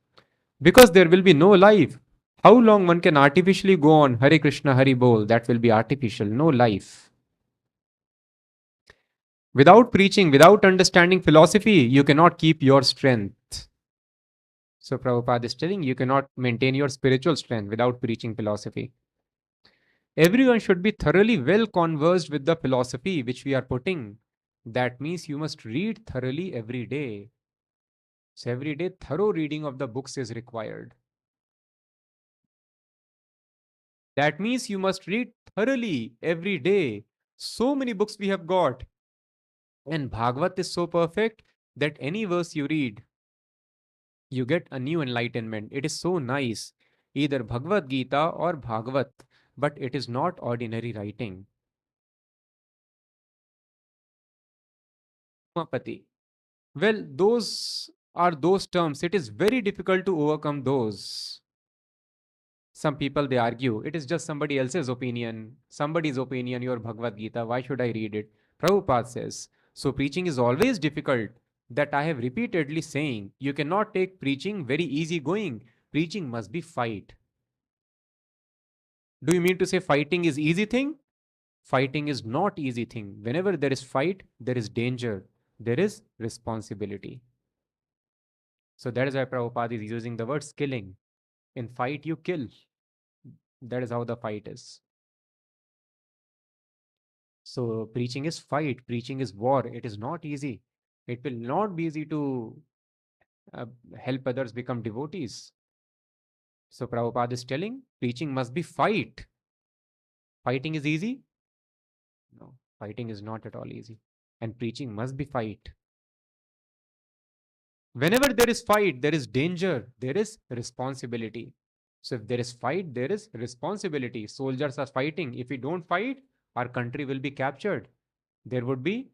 Because there will be no life. How long one can artificially go on Hare Krishna, Hari Bol? That will be artificial, no life. Without preaching, without understanding philosophy, you cannot keep your strength. So Prabhupada is telling you cannot maintain your spiritual strength without preaching philosophy. Everyone should be thoroughly well conversed with the philosophy which we are putting. That means you must read thoroughly every day. So every day, thorough reading of the books is required. That means you must read thoroughly every day. So many books we have got. And Bhagavat is so perfect that any verse you read, you get a new enlightenment. It is so nice. Either Bhagavad Gita or Bhagavat, but it is not ordinary writing. Umapati. Well, those are those terms. It is very difficult to overcome those. Some people they argue it is just somebody else's opinion, somebody's opinion, your Bhagavad Gita. Why should I read it? Prabhupada says, so preaching is always difficult. That I have repeatedly saying, you cannot take preaching very easy going. Preaching must be fight. Do you mean to say fighting is easy thing? Fighting is not easy thing. Whenever there is fight, there is danger. There is responsibility. So that is why Prabhupada is using the word killing. In fight, you kill. That is how the fight is. So preaching is fight, preaching is war. It is not easy. It will not be easy to uh, help others become devotees. So Prabhupada is telling preaching must be fight. Fighting is easy? No, fighting is not at all easy. And preaching must be fight. Whenever there is fight, there is danger, there is responsibility. So if there is fight, there is responsibility. Soldiers are fighting. If we don't fight, our country will be captured. There would be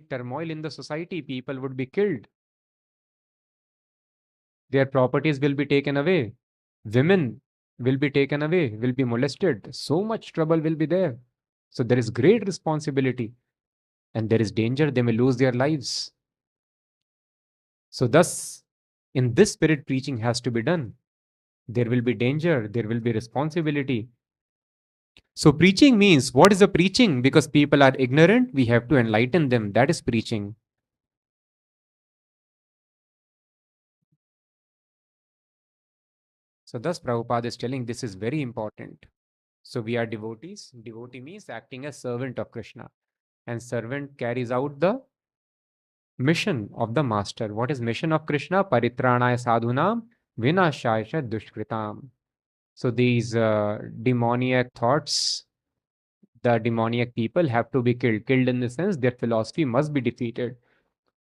turmoil in the society. People would be killed. Their properties will be taken away. Women will be taken away, will be molested. So much trouble will be there. So there is great responsibility and there is danger. They may lose their lives. So, thus, in this spirit, preaching has to be done. There will be danger, there will be responsibility. So, preaching means what is a preaching? Because people are ignorant, we have to enlighten them. That is preaching. So, thus, Prabhupada is telling this is very important. So, we are devotees. Devotee means acting as servant of Krishna. And servant carries out the mission of the master. What is mission of Krishna? Paritranaya sadhunam vinashaya dushkritam. So, these demoniac thoughts, the demoniac people have to be killed. Killed in the sense their philosophy must be defeated.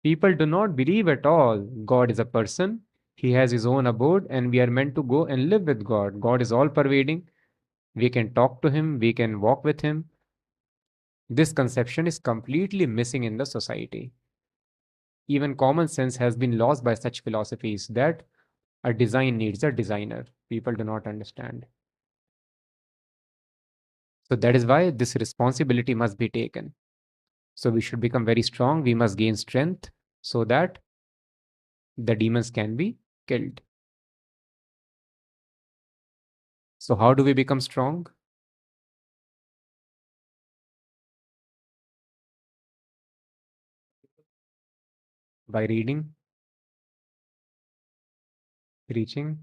People do not believe at all God is a person. He has his own abode, and we are meant to go and live with God. God is all pervading. We can talk to him, we can walk with him. This conception is completely missing in the society. Even common sense has been lost by such philosophies that a design needs a designer. People do not understand. So that is why this responsibility must be taken. So we should become very strong. We must gain strength so that the demons can be killed. So, how do we become strong? By reading, preaching.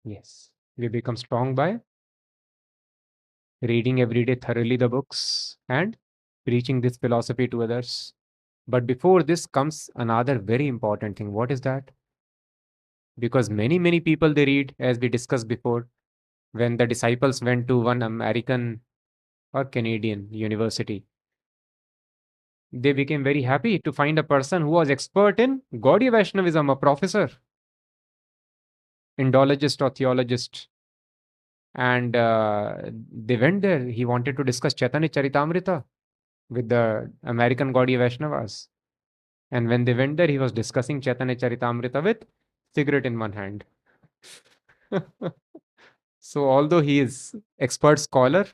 Yes. We become strong by reading every day thoroughly the books and preaching this philosophy to others. But before this comes another very important thing. What is that? Because many people they read, as we discussed before, when the disciples went to one American or Canadian university, they became very happy to find a person who was expert in Gaudiya Vaishnavism, a professor, Indologist or theologist. And they went there. He wanted to discuss Chaitanya Charitamrita with the American Gaudiya Vaishnavas. And when they went there, he was discussing Chaitanya Charitamrita with cigarette in one hand. So although he is expert scholar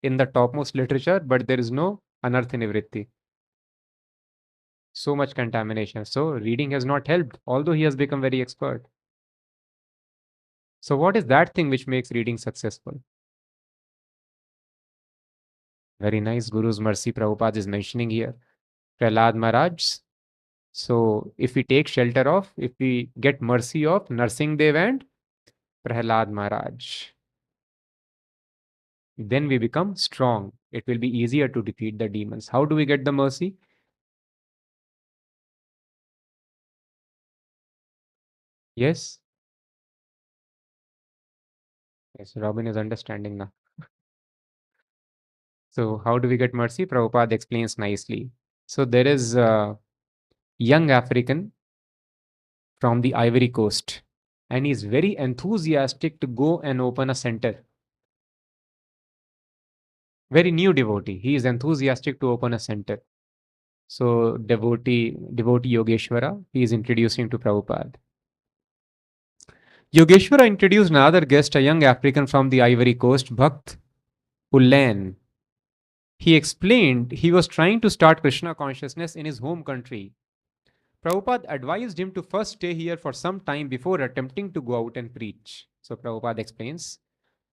in the topmost literature, but there is no anartha nivritti. So much contamination. So reading has not helped, although he has become very expert. So what is that thing which makes reading successful? Very nice. Guru's mercy Prabhupada is mentioning here. Prahlāda Mahārāja. So if we take shelter of, if we get mercy of Narsingh Dev and Prahlāda Mahārāja, then we become strong. It will be easier to defeat the demons. How do we get the mercy? Yes. Yes, Robin is understanding now. So how do we get mercy? Prabhupada explains nicely. So there is a young African from the Ivory Coast, and he's very enthusiastic to go and open a center. Very new devotee. He is enthusiastic to open a center. So devotee Yogeshwara, he is introducing to Prabhupada. Yogeshwara introduced another guest, a young African from the Ivory Coast, Bhakt Ullen. He explained he was trying to start Krishna consciousness in his home country. Prabhupada advised him to first stay here for some time before attempting to go out and preach. So Prabhupada explains,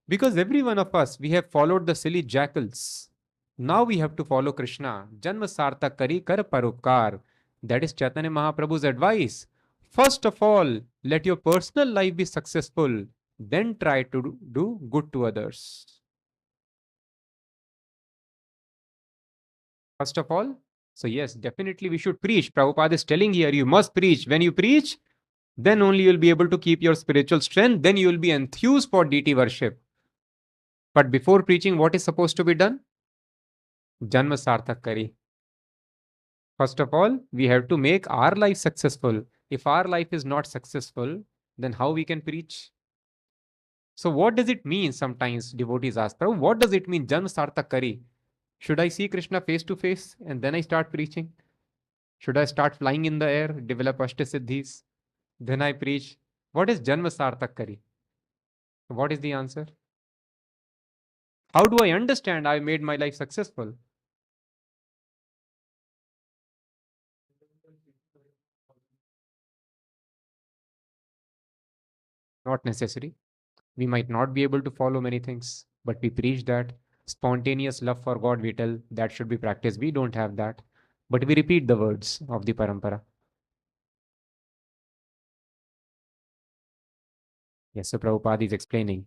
because every one of us, we have followed the silly jackals. Now we have to follow Krishna. Janma sartak kari kar parupkar. That is Chaitanya Mahaprabhu's advice. First of all, let your personal life be successful. Then try to do good to others. First of all, so yes, definitely we should preach. Prabhupada is telling here, you must preach. When you preach, then only you'll be able to keep your spiritual strength. Then you will be enthused for deity worship. But before preaching, what is supposed to be done? Janma sarthak kari. First of all, we have to make our life successful. If our life is not successful, then how we can preach? So what does it mean? Sometimes devotees ask, Prabhu, what does it mean? Janma sarthak kari. Should I see Krishna face to face and then I start preaching? Should I start flying in the air, develop Ashtasiddhis? Then I preach. What is Janma sarthak kari? What is the answer? How do I understand I made my life successful? Not necessary. We might not be able to follow many things, but we preach that spontaneous love for God, we tell that should be practiced. We don't have that, but we repeat the words of the parampara. Yes, so Prabhupada is explaining.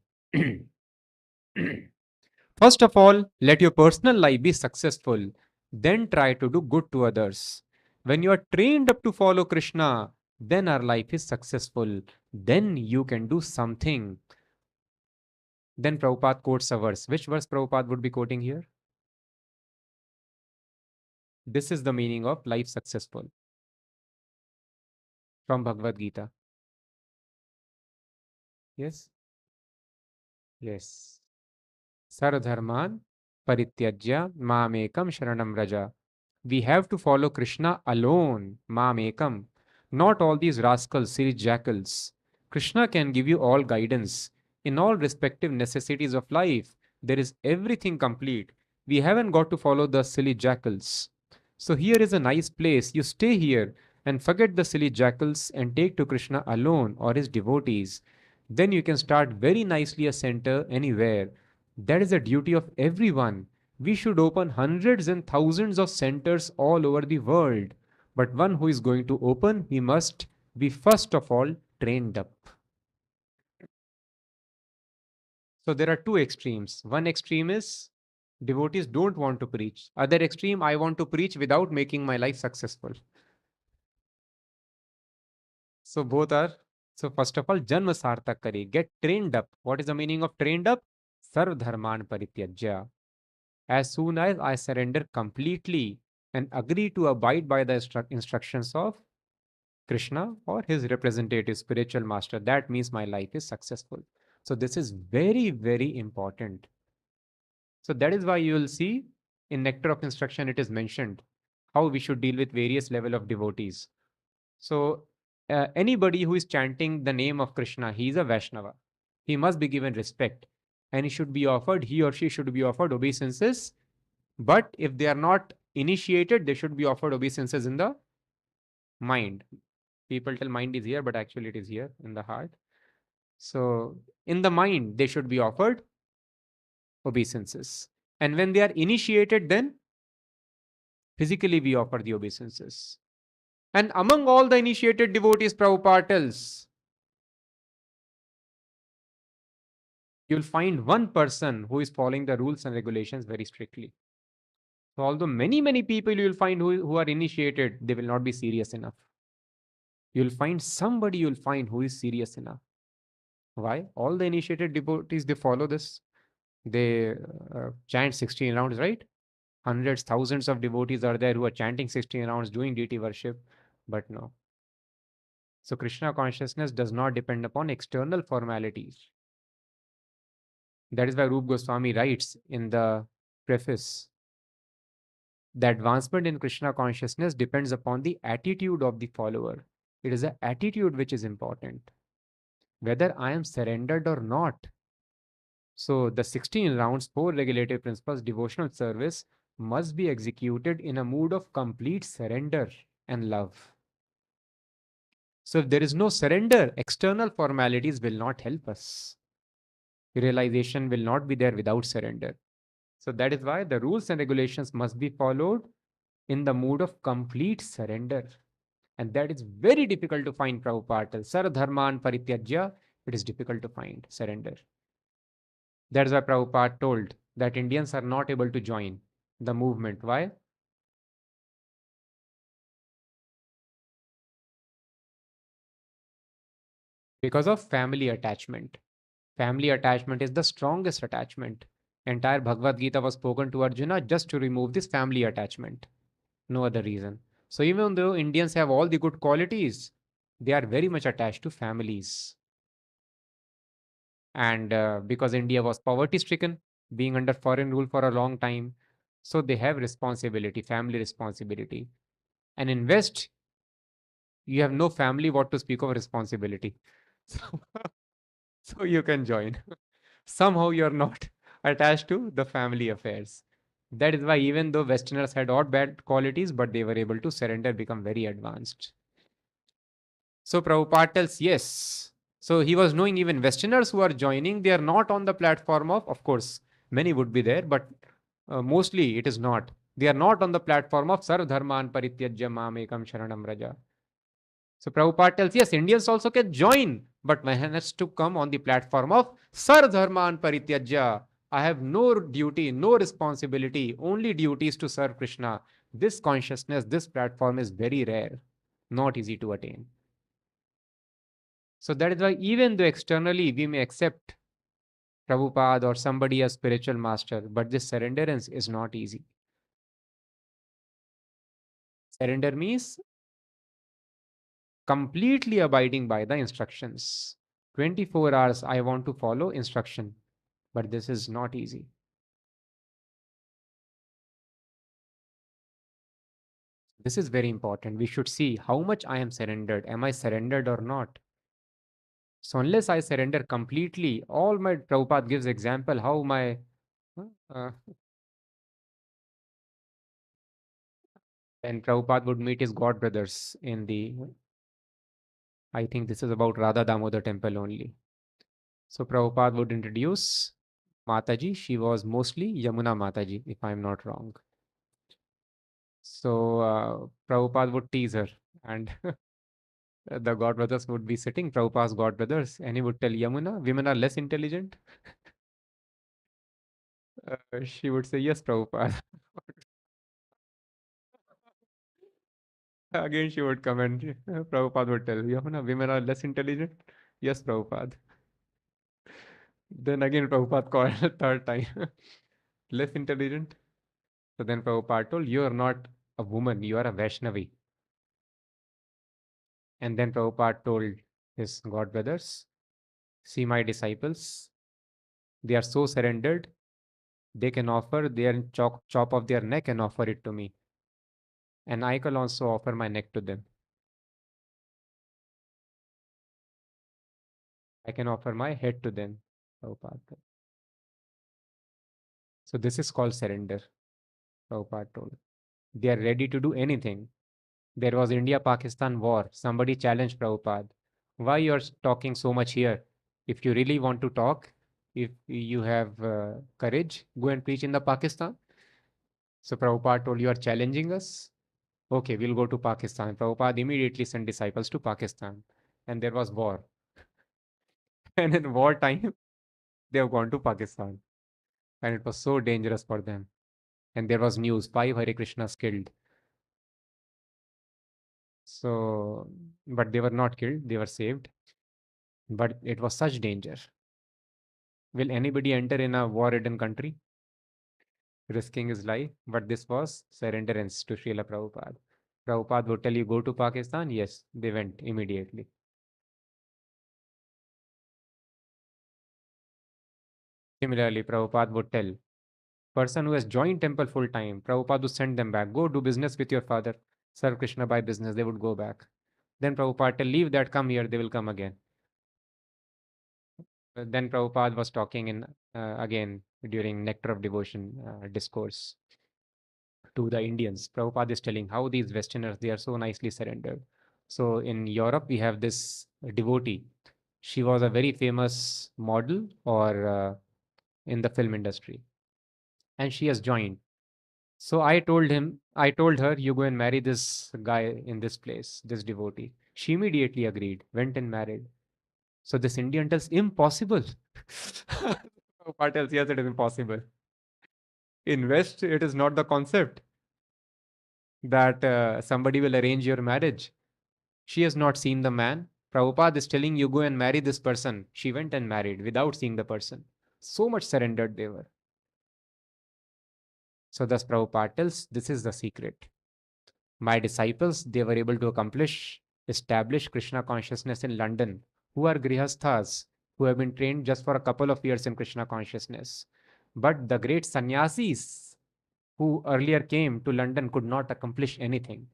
First of all, let your personal life be successful. Then try to do good to others. When you are trained up to follow Krishna, then our life is successful. Then you can do something. Then Prabhupada quotes a verse. Which verse Prabhupada would be quoting here? This is the meaning of life successful from Bhagavad Gita. Yes? Yes. Sarvadharman parityajya mamekam sharanam raja. We have to follow Krishna alone, mamekam. Not all these rascals, silly jackals. Krishna can give you all guidance in all respective necessities of life. There is everything complete. We haven't got to follow the silly jackals. So here is a nice place. You stay here and forget the silly jackals and take to Krishna alone or his devotees. Then you can start very nicely a center anywhere. That is the duty of everyone. We should open hundreds and thousands of centers all over the world. But one who is going to open, he must be first of all trained up. So there are two extremes. One extreme is devotees don't want to preach. Other extreme, I want to preach without making my life successful. So both are. So first of all, janma sartak kare. Get trained up. What is the meaning of trained up? Sarv dharman parityajya. As soon as I surrender completely and agree to abide by the instructions of Krishna or his representative spiritual master, that means my life is successful. So this is very, very important. So that is why you will see in Nectar of Instruction, it is mentioned how we should deal with various level of devotees. So anybody who is chanting the name of Krishna, he is a Vaishnava. He must be given respect and he or she should be offered obeisances. But if they are not initiated, they should be offered obeisances in the mind. People tell mind is here, but actually it is here in the heart. So in the mind, they should be offered obeisances. And when they are initiated, then physically we offer the obeisances. And among all the initiated devotees, Prabhupada tells, you'll find one person who is following the rules and regulations very strictly. So although many, many people you will find who are initiated, they will not be serious enough. You'll find somebody you'll find who is serious enough. Why? All the initiated devotees, they follow this. They chant 16 rounds, right? Hundreds, thousands of devotees are there who are chanting 16 rounds, doing deity worship. But no. So Krishna consciousness does not depend upon external formalities. That is why Rup Goswami writes in the preface, the advancement in Krishna consciousness depends upon the attitude of the follower. It is the attitude which is important, whether I am surrendered or not. So, the 16 rounds, 4 regulative principles, devotional service must be executed in a mood of complete surrender and love. So, if there is no surrender, external formalities will not help us. Realization will not be there without surrender. So, that is why the rules and regulations must be followed in the mood of complete surrender. And that is very difficult to find, Prabhupada. Sar dharman parityajya, it is difficult to find surrender. That is why Prabhupada told that Indians are not able to join the movement. Why? Because of family attachment. Family attachment is the strongest attachment. Entire Bhagavad Gita was spoken to Arjuna just to remove this family attachment. No other reason. So even though Indians have all the good qualities, they are very much attached to families. And because India was poverty stricken, being under foreign rule for a long time, so they have responsibility, family responsibility. And in West, you have no family, what to speak of responsibility. So, so you can join. Somehow you're not attached to the family affairs. That is why even though Westerners had odd bad qualities, but they were able to surrender, become very advanced. So Prabhupada tells yes. So he was knowing even Westerners who are joining, they are not on the platform of course, many would be there, but mostly it is not. They are not on the platform of Sarv Dharman Parityajya Mamekam Sharanam Raja. So Prabhupada tells, yes, Indians also can join, but one has to come on the platform of Sarv Dharman Parityajya. I have no duty, no responsibility, only duties to serve Krishna. This consciousness, this platform is very rare, not easy to attain. So that is why even though externally we may accept Prabhupada or somebody as spiritual master, but this surrenderance is not easy. Surrender means completely abiding by the instructions. 24 hours I want to follow instruction, but this is not easy. This is very important. We should see how much I am surrendered. Am I surrendered or not? So unless I surrender completely, all my Prabhupada gives example how my uh, and Prabhupada would meet his god brothers in the, I think this is about Radha Damodar temple only. So Prabhupada would introduce Mataji. She was mostly Yamuna Mataji, if I'm not wrong. So Prabhupada would tease her, and the god brothers would be sitting, Prabhupada's god brothers, and he would tell Yamuna, women are less intelligent. She would say, yes, Prabhupada. Again, she would come and Prabhupada would tell Yamuna, women are less intelligent. Yes, Prabhupada. Then again, Prabhupada called third time, less intelligent. So then Prabhupada told, you are not a woman, you are a Vaishnavi. And then Prabhupada told his god brothers, see my disciples, they are so surrendered, they can offer their chop of their neck and offer it to me. And I can also offer my neck to them. I can offer my head to them. Prabhupada. So this is called surrender, Prabhupada told. They are ready to do anything. There was India-Pakistan war. Somebody challenged Prabhupada. Why you are talking so much here? If you really want to talk, if you have courage, go and preach in the Pakistan. So Prabhupada told, you are challenging us? Okay, we'll go to Pakistan. Prabhupada immediately sent disciples to Pakistan. And there was war. And in wartime, they have gone to Pakistan. And it was so dangerous for them. And there was news, 5 Hare Krishnas killed. So, but they were not killed, they were saved. But it was such danger. Will anybody enter in a war-ridden country, risking his life? But this was surrenderance to Srila Prabhupada. Prabhupada would tell you, go to Pakistan. Yes, they went immediately. Similarly, Prabhupada would tell, person who has joined temple full time, Prabhupada would send them back. Go do business with your father. Serve Krishna by business. They would go back. Then Prabhupada tell, leave that, come here. They will come again. Then Prabhupada was talking in again during Nectar of Devotion discourse to the Indians. Prabhupada is telling how these Westerners, they are so nicely surrendered. So in Europe, we have this devotee. She was a very famous model or in the film industry, and she has joined. So I told her, you go and marry this guy in this place, this devotee. She immediately agreed, went and married. So this Indian tells, impossible. Prabhupada tells, yes, it is impossible. In West, it is not the concept that somebody will arrange your marriage. She has not seen the man. Prabhupada is telling you go and marry this person. She went and married without seeing the person. So much surrendered they were. So thus Prabhupada tells this is the secret. My disciples, they were able to establish Krishna consciousness in London, who are grihasthas, who have been trained just for a couple of years in Krishna consciousness. But the great sannyasis who earlier came to London could not accomplish anything,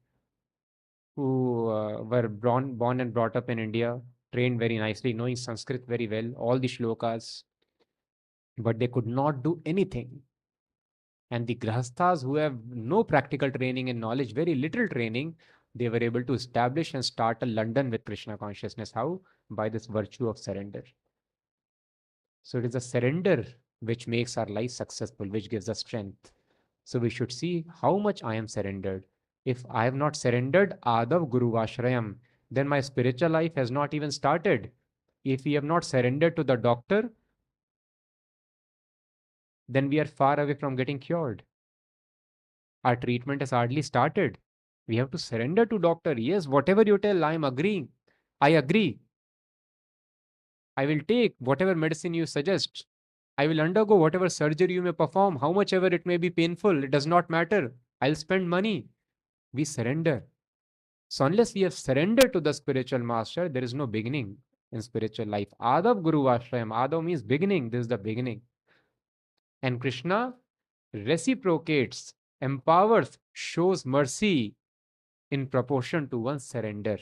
who were born and brought up in India, trained very nicely, knowing Sanskrit very well, all the shlokas, but they could not do anything. And the grahasthas who have no practical training and knowledge, very little training, they were able to establish and start a London with Krishna consciousness. How? By this virtue of surrender. So it is a surrender which makes our life successful, which gives us strength. So we should see how much I am surrendered. If I have not surrendered, Adav Guru Vashrayam, then my spiritual life has not even started. If we have not surrendered to the doctor, then we are far away from getting cured. Our treatment has hardly started. We have to surrender to doctor. Yes, whatever you tell, I am agreeing. I agree. I will take whatever medicine you suggest. I will undergo whatever surgery you may perform, how much ever it may be painful. It does not matter. I'll spend money. We surrender. So unless we have surrendered to the spiritual master, there is no beginning in spiritual life. Adav Guru Vashrayam. Adav means beginning. This is the beginning. And Krishna reciprocates, empowers, shows mercy in proportion to one's surrender.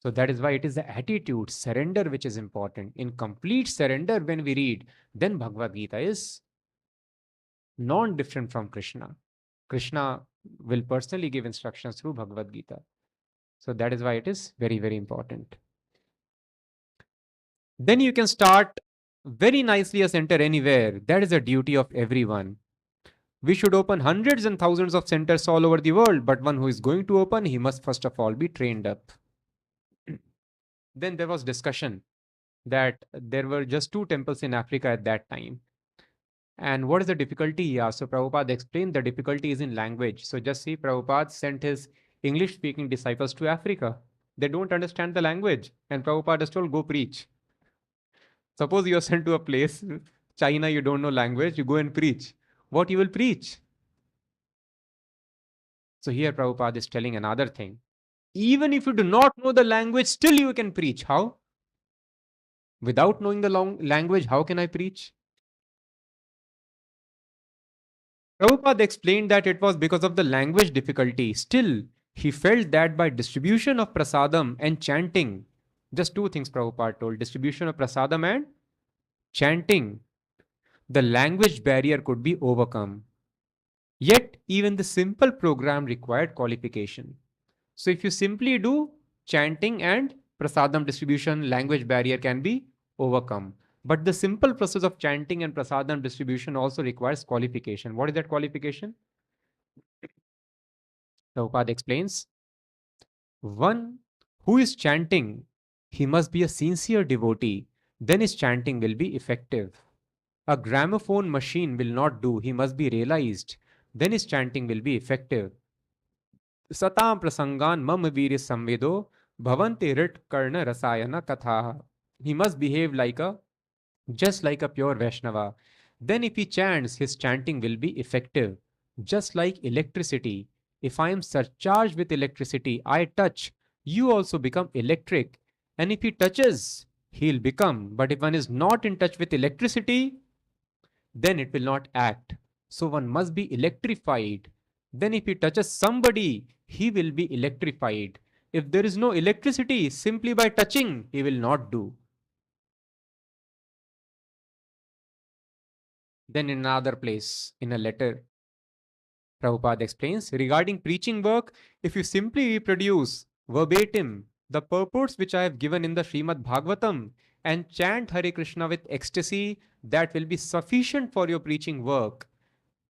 So that is why it is the attitude, surrender, which is important. In complete surrender, when we read, then Bhagavad Gita is non-different from Krishna. Krishna will personally give instructions through Bhagavad Gita. So that is why it is very, very important. Then you can start very nicely a center anywhere. That is a duty of everyone. We should open hundreds and thousands of centers all over the world, but one who is going to open, he must first of all be trained up. Then there was discussion that there were just 2 temples in Africa at that time. And what is the difficulty? Yeah, so Prabhupada explained the difficulty is in language. So just see, Prabhupada sent his English-speaking disciples to Africa. They don't understand the language. And Prabhupada is told, go preach. Suppose you are sent to a place, China, you don't know language, you go and preach. What you will preach? So here Prabhupada is telling another thing. Even if you do not know the language, still you can preach. How? Without knowing the language, how can I preach? Prabhupada explained that it was because of the language difficulty. Still, he felt that by distribution of prasadam and chanting, just 2 things Prabhupada told, distribution of prasadam and chanting, the language barrier could be overcome. Yet, even the simple program required qualification. So if you simply do chanting and prasadam distribution, language barrier can be overcome. But the simple process of chanting and prasadam distribution also requires qualification. What is that qualification? Prabhupada explains, one who is chanting, he must be a sincere devotee. Then his chanting will be effective. A gramophone machine will not do. He must be realized. Then his chanting will be effective. Satam prasangan mam veer samvedo bhavanti rit karna rasayana katha. He must behave like a just like a pure Vaishnava. Then, if he chants, his chanting will be effective. Just like electricity. If I am surcharged with electricity, I touch, you also become electric. And if he touches, he'll become. But if one is not in touch with electricity, then it will not act. So one must be electrified. Then, if he touches somebody, he will be electrified. If there is no electricity, simply by touching, he will not do. Then, in another place, in a letter, Prabhupada explains regarding preaching work, if you simply reproduce verbatim the purports which I have given in the Śrīmad-Bhāgavatam and chant Hare Krishna with ecstasy, that will be sufficient for your preaching work.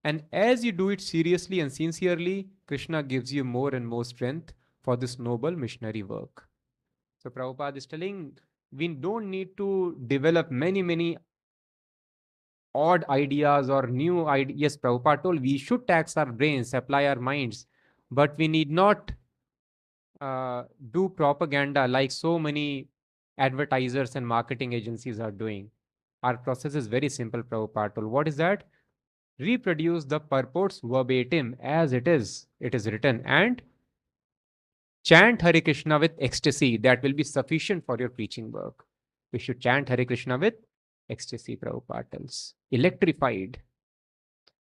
And as you do it seriously and sincerely, Krishna gives you more and more strength for this noble missionary work. So Prabhupada is telling we don't need to develop many odd ideas or new ideas. Yes, Prabhupada told we should tax our brains, apply our minds, but we need not do propaganda like so many advertisers and marketing agencies are doing. Our process is very simple, Prabhupada told. What is that? Reproduce the purports verbatim as it is written, and chant Hare Krishna with ecstasy. That will be sufficient for your preaching work. We should chant Hare Krishna with ecstasy, Prabhupada tells. Electrified.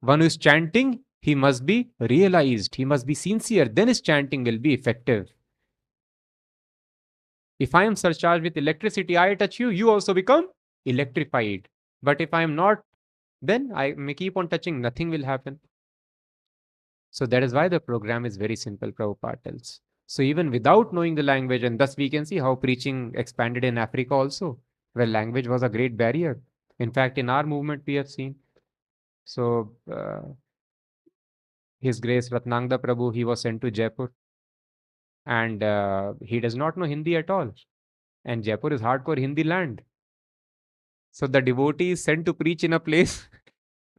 One who is chanting, he must be realized, he must be sincere, then his chanting will be effective. If I am surcharged with electricity, I touch you, you also become electrified. But if I am not, then I may keep on touching, nothing will happen. So that is why the program is very simple, Prabhupada tells. So even without knowing the language, and thus we can see how preaching expanded in Africa also, where language was a great barrier. In fact, in our movement, we have seen. So His Grace Ratnangda Prabhu, he was sent to Jaipur, and he does not know Hindi at all. And Jaipur is hardcore Hindi land. So the devotee is sent to preach in a place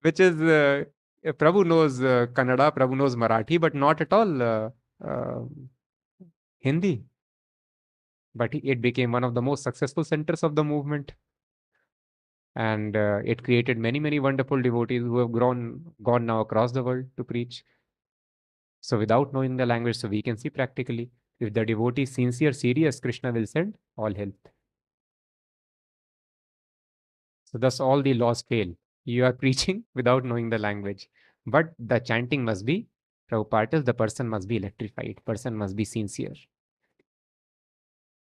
which is Prabhu knows Kannada, Prabhu knows Marathi, but not at all uh, Hindi. But it became one of the most successful centers of the movement. And it created many wonderful devotees who have gone now across the world to preach. So without knowing the language, so we can see practically, if the devotee is sincere, serious, Krishna will send all help. So thus all the laws fail. You are preaching without knowing the language. But the chanting must be, Prabhupada tells, the person must be electrified. Person must be sincere.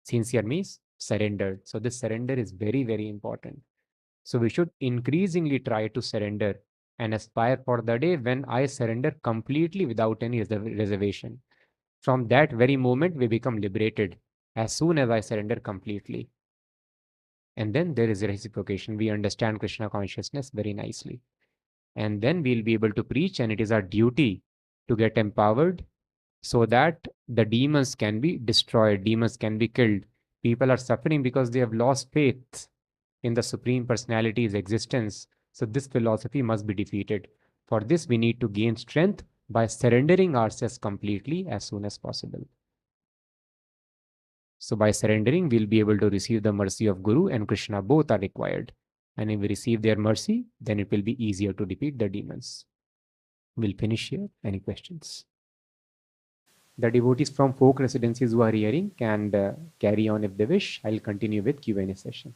Sincere means surrendered. So this surrender is very important. So we should increasingly try to surrender and aspire for the day when I surrender completely without any reservation. From that very moment, we become liberated as soon as I surrender completely. And then there is reciprocation. We understand Krishna consciousness very nicely. And then we'll be able to preach, and it is our duty to get empowered so that the demons can be destroyed, demons can be killed. People are suffering because they have lost faith in the Supreme Personality's existence. So this philosophy must be defeated. For this, we need to gain strength by surrendering ourselves completely as soon as possible. So by surrendering, we'll be able to receive the mercy of Guru and Krishna. Both are required. And if we receive their mercy, then it will be easier to defeat the demons. We'll finish here. Any questions? The devotees from folk residencies who are hearing can carry on if they wish. I'll continue with Q&A session.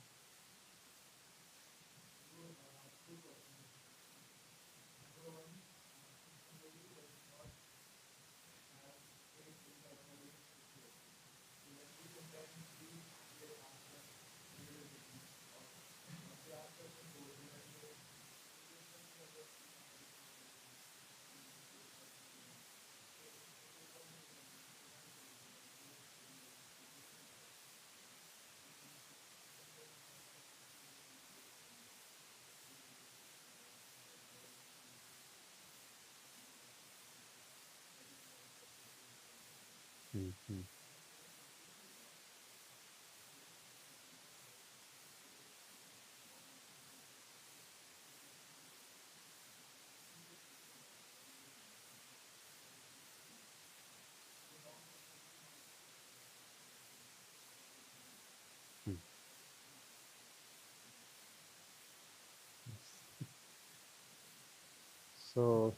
So,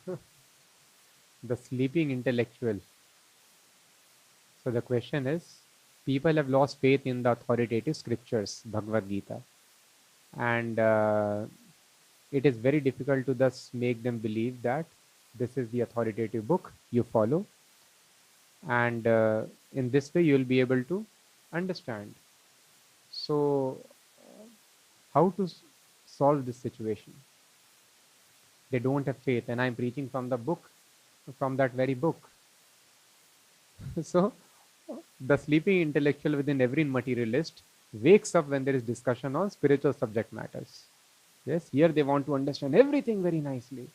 the sleeping intellectual. So the question is, people have lost faith in the authoritative scriptures, Bhagavad Gita, and it is very difficult to thus make them believe that this is the authoritative book you follow, and in this way you will be able to understand. So, how to solve this situation? They don't have faith, and I'm preaching from the book, from that very book. So, the sleeping intellectual within every materialist wakes up when there is discussion on spiritual subject matters. Yes, here they want to understand everything very nicely.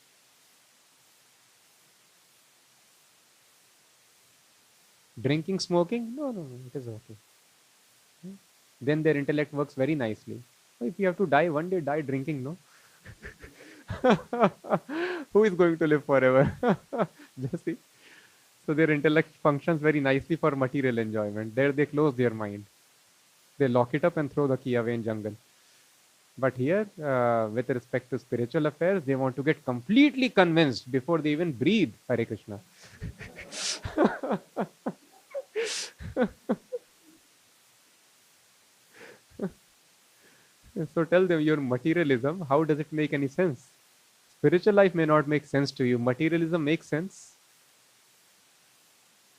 Drinking, smoking? No, no, no, it is okay. Then their intellect works very nicely. If you have to die one day, die drinking, no? Who is going to live forever? Just see. So their intellect functions very nicely for material enjoyment. There they close their mind. They lock it up and throw the key away in jungle. But here, with respect to spiritual affairs, they want to get completely convinced before they even breathe Hare Krishna. So tell them your materialism, how does it make any sense? Spiritual life may not make sense to you. Materialism makes sense.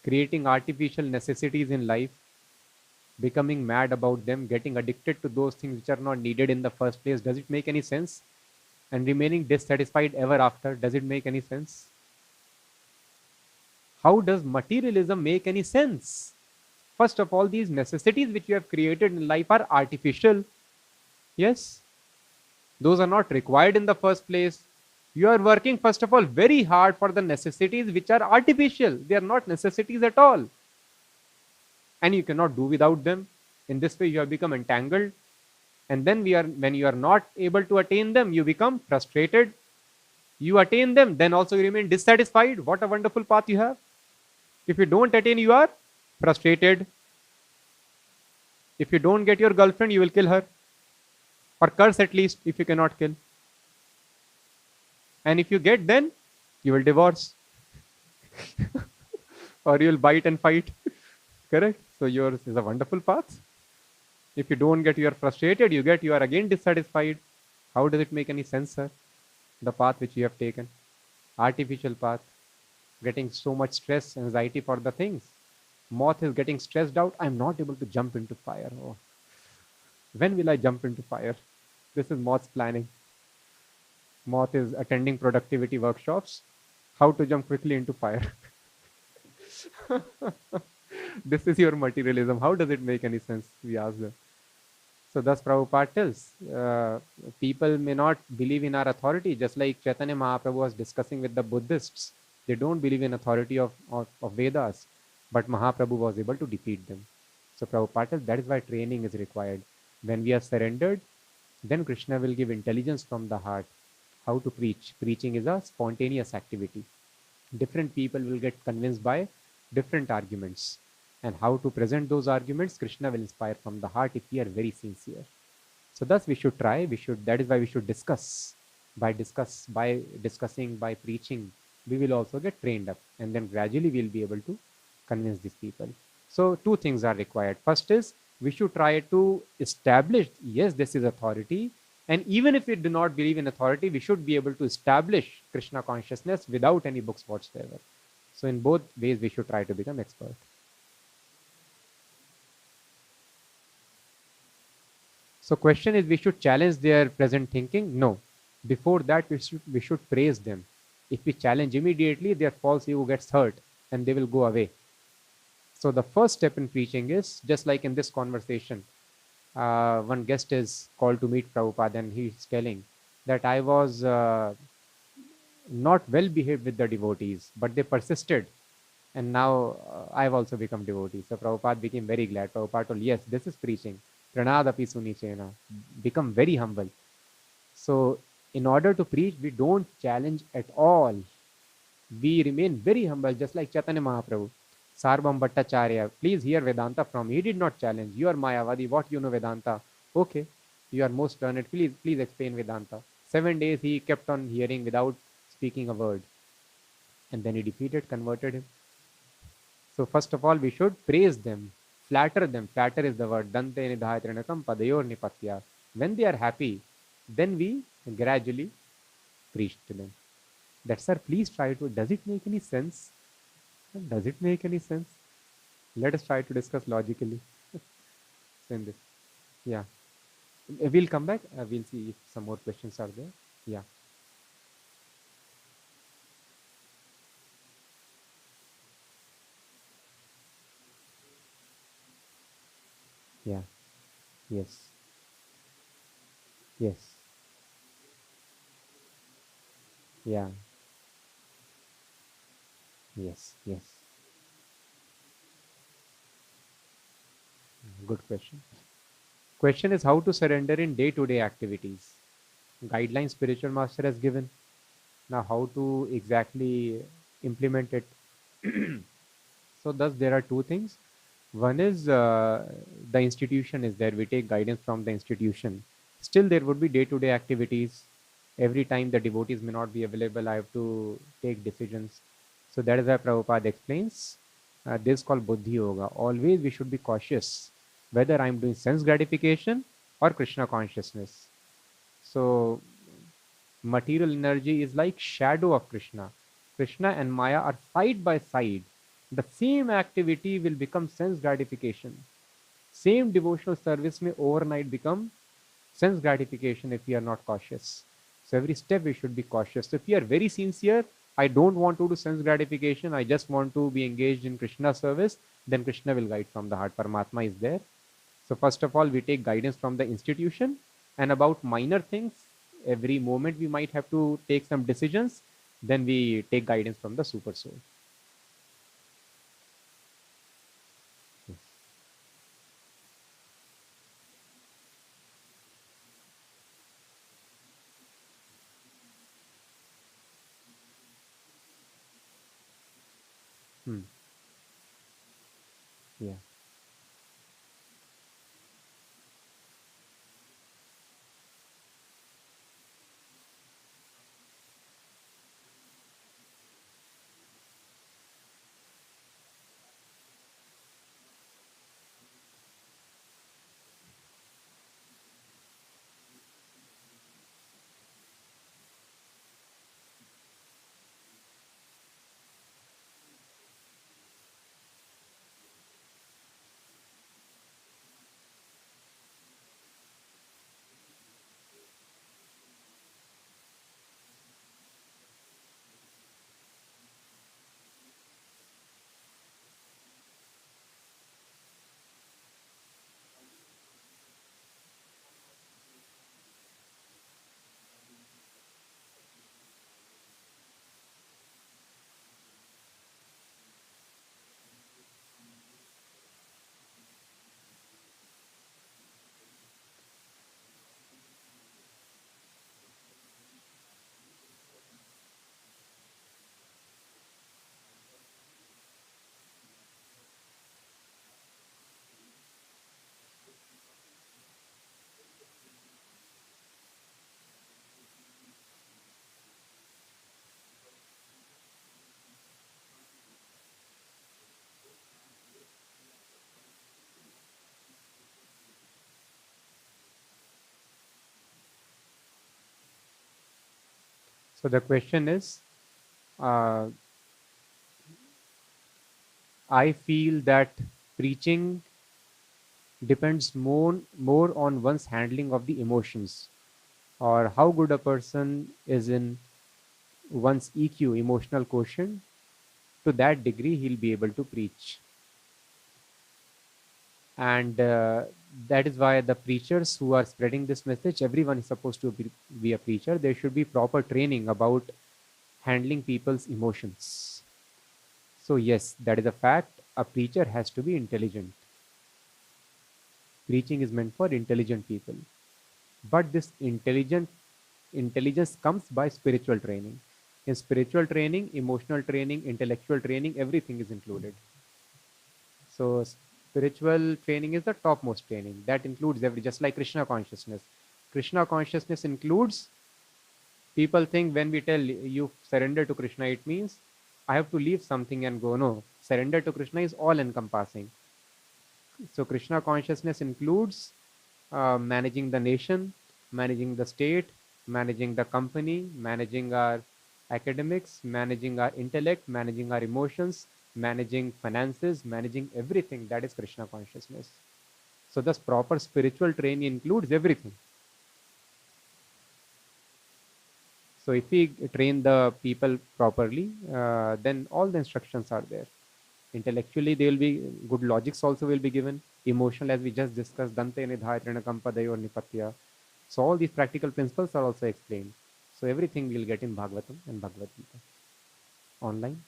Creating artificial necessities in life, becoming mad about them, getting addicted to those things which are not needed in the first place, does it make any sense? And remaining dissatisfied ever after, does it make any sense? How does materialism make any sense? First of all, these necessities which you have created in life are artificial. Yes, those are not required in the first place. You are working, first of all, very hard for the necessities which are artificial. They are not necessities at all. And you cannot do without them. In this way, you have become entangled. And then when you are not able to attain them, you become frustrated. You attain them, then also you remain dissatisfied. What a wonderful path you have. If you don't attain, you are frustrated. If you don't get your girlfriend, you will kill her. Or curse at least if you cannot kill. And if you get, then you will divorce. Or you will bite and fight. Correct? So yours is a wonderful path. If you don't get, you are frustrated. You are again dissatisfied. How does it make any sense, sir? The path which you have taken. Artificial path. Getting so much stress, anxiety for the things. Moth is getting stressed out. I'm not able to jump into fire. Oh. When will I jump into fire? This is moth's planning. Moth is attending productivity workshops. How to jump quickly into fire. This is your materialism. How does it make any sense? We ask them. So thus Prabhupada tells, people may not believe in our authority, just like Chaitanya Mahaprabhu was discussing with the Buddhists. They don't believe in authority of Vedas, but Mahaprabhu was able to defeat them. So Prabhupada tells, that is why training is required. When we are surrendered, then Krishna will give intelligence from the heart. How to preach. Preaching is a spontaneous activity. Different people will get convinced by different arguments. And how to present those arguments, Krishna will inspire from the heart if we are very sincere. So thus we should try, that is why we should discuss. By discussing, by preaching, we will also get trained up. And then gradually we will be able to convince these people. So two things are required. First is, we should try to establish, yes, this is authority. And even if we do not believe in authority, we should be able to establish Krishna consciousness without any books whatsoever. So in both ways, we should try to become expert. So question is, we should challenge their present thinking? No. Before that, we should praise them. If we challenge immediately, their false ego gets hurt and they will go away. So the first step in preaching is, just like in this conversation, one guest is called to meet Prabhupada and he is telling that I was not well behaved with the devotees, but they persisted. And now I've also become devotee. So Prabhupada became very glad. Prabhupada told, yes, this is preaching. Pranadapi sunichena. Become very humble. So in order to preach, we don't challenge at all. We remain very humble, just like Chaitanya Mahaprabhu. Sarvam Bhattacharya, please hear Vedanta from me. He did not challenge. You are Mayavadi. What you know Vedanta? Okay. You are most learned. Please explain Vedanta. 7 days he kept on hearing without speaking a word. And then he defeated, converted him. So first of all, we should praise them, flatter them. Flatter is the word. Dante nidhayatrinakam padayor nipatya. When they are happy, then we gradually preach to them. That, sir, please try to. Does it make any sense? Does it make any sense? Let us try to discuss logically. In this. Yeah. We'll come back. We'll see if some more questions are there. Yeah. Yeah. Yes. Yes. Yeah. Yes. Yes. Good question. Question is how to surrender in day-to-day activities. Guidelines spiritual master has given. Now how to exactly implement it. So thus there are two things. One is the institution is there. We take guidance from the institution. Still there would be day-to-day activities. Every time the devotees may not be available, I have to take decisions. So that is why Prabhupada explains this is called Buddhi Yoga. Always we should be cautious whether I'm doing sense gratification or Krishna consciousness. So material energy is like shadow of Krishna. Krishna and Maya are side by side. The same activity will become sense gratification. Same devotional service may overnight become sense gratification if we are not cautious. So every step we should be cautious. So if we are very sincere, I don't want to do sense gratification, I just want to be engaged in Krishna service, then Krishna will guide from the heart. Paramatma is there. So first of all, we take guidance from the institution, and about minor things, every moment we might have to take some decisions, then we take guidance from the super soul. Yes. Hmm. Yeah. So the question is, uh, I feel that preaching depends more on one's handling of the emotions, or how good a person is in one's EQ, emotional quotient. To that degree, he'll be able to preach. And that is why the preachers who are spreading this message, everyone is supposed to be a preacher. There should be proper training about handling people's emotions. So yes, that is a fact. A preacher has to be intelligent. Preaching is meant for intelligent people. But this intelligence comes by spiritual training. In spiritual training, emotional training, intellectual training, everything is included. So spiritual training is the topmost training. That includes every, just like Krishna consciousness. Krishna consciousness includes People think when we tell you surrender to Krishna, it means I have to leave something and go. No, surrender to Krishna is all encompassing. So Krishna consciousness includes managing the nation, managing the state, managing the company, managing our academics, managing our intellect, managing our emotions, managing finances, managing everything. That is Krishna consciousness. So this proper spiritual training includes everything. So if we train the people properly, then all the instructions are there. Intellectually, there will be good logics also will be given. Emotional, as we just discussed, Dante Nidhaya Trinakampadaya or Nipatya. So all these practical principles are also explained. So everything we'll get in Bhagavatam and Bhagavad Gita online.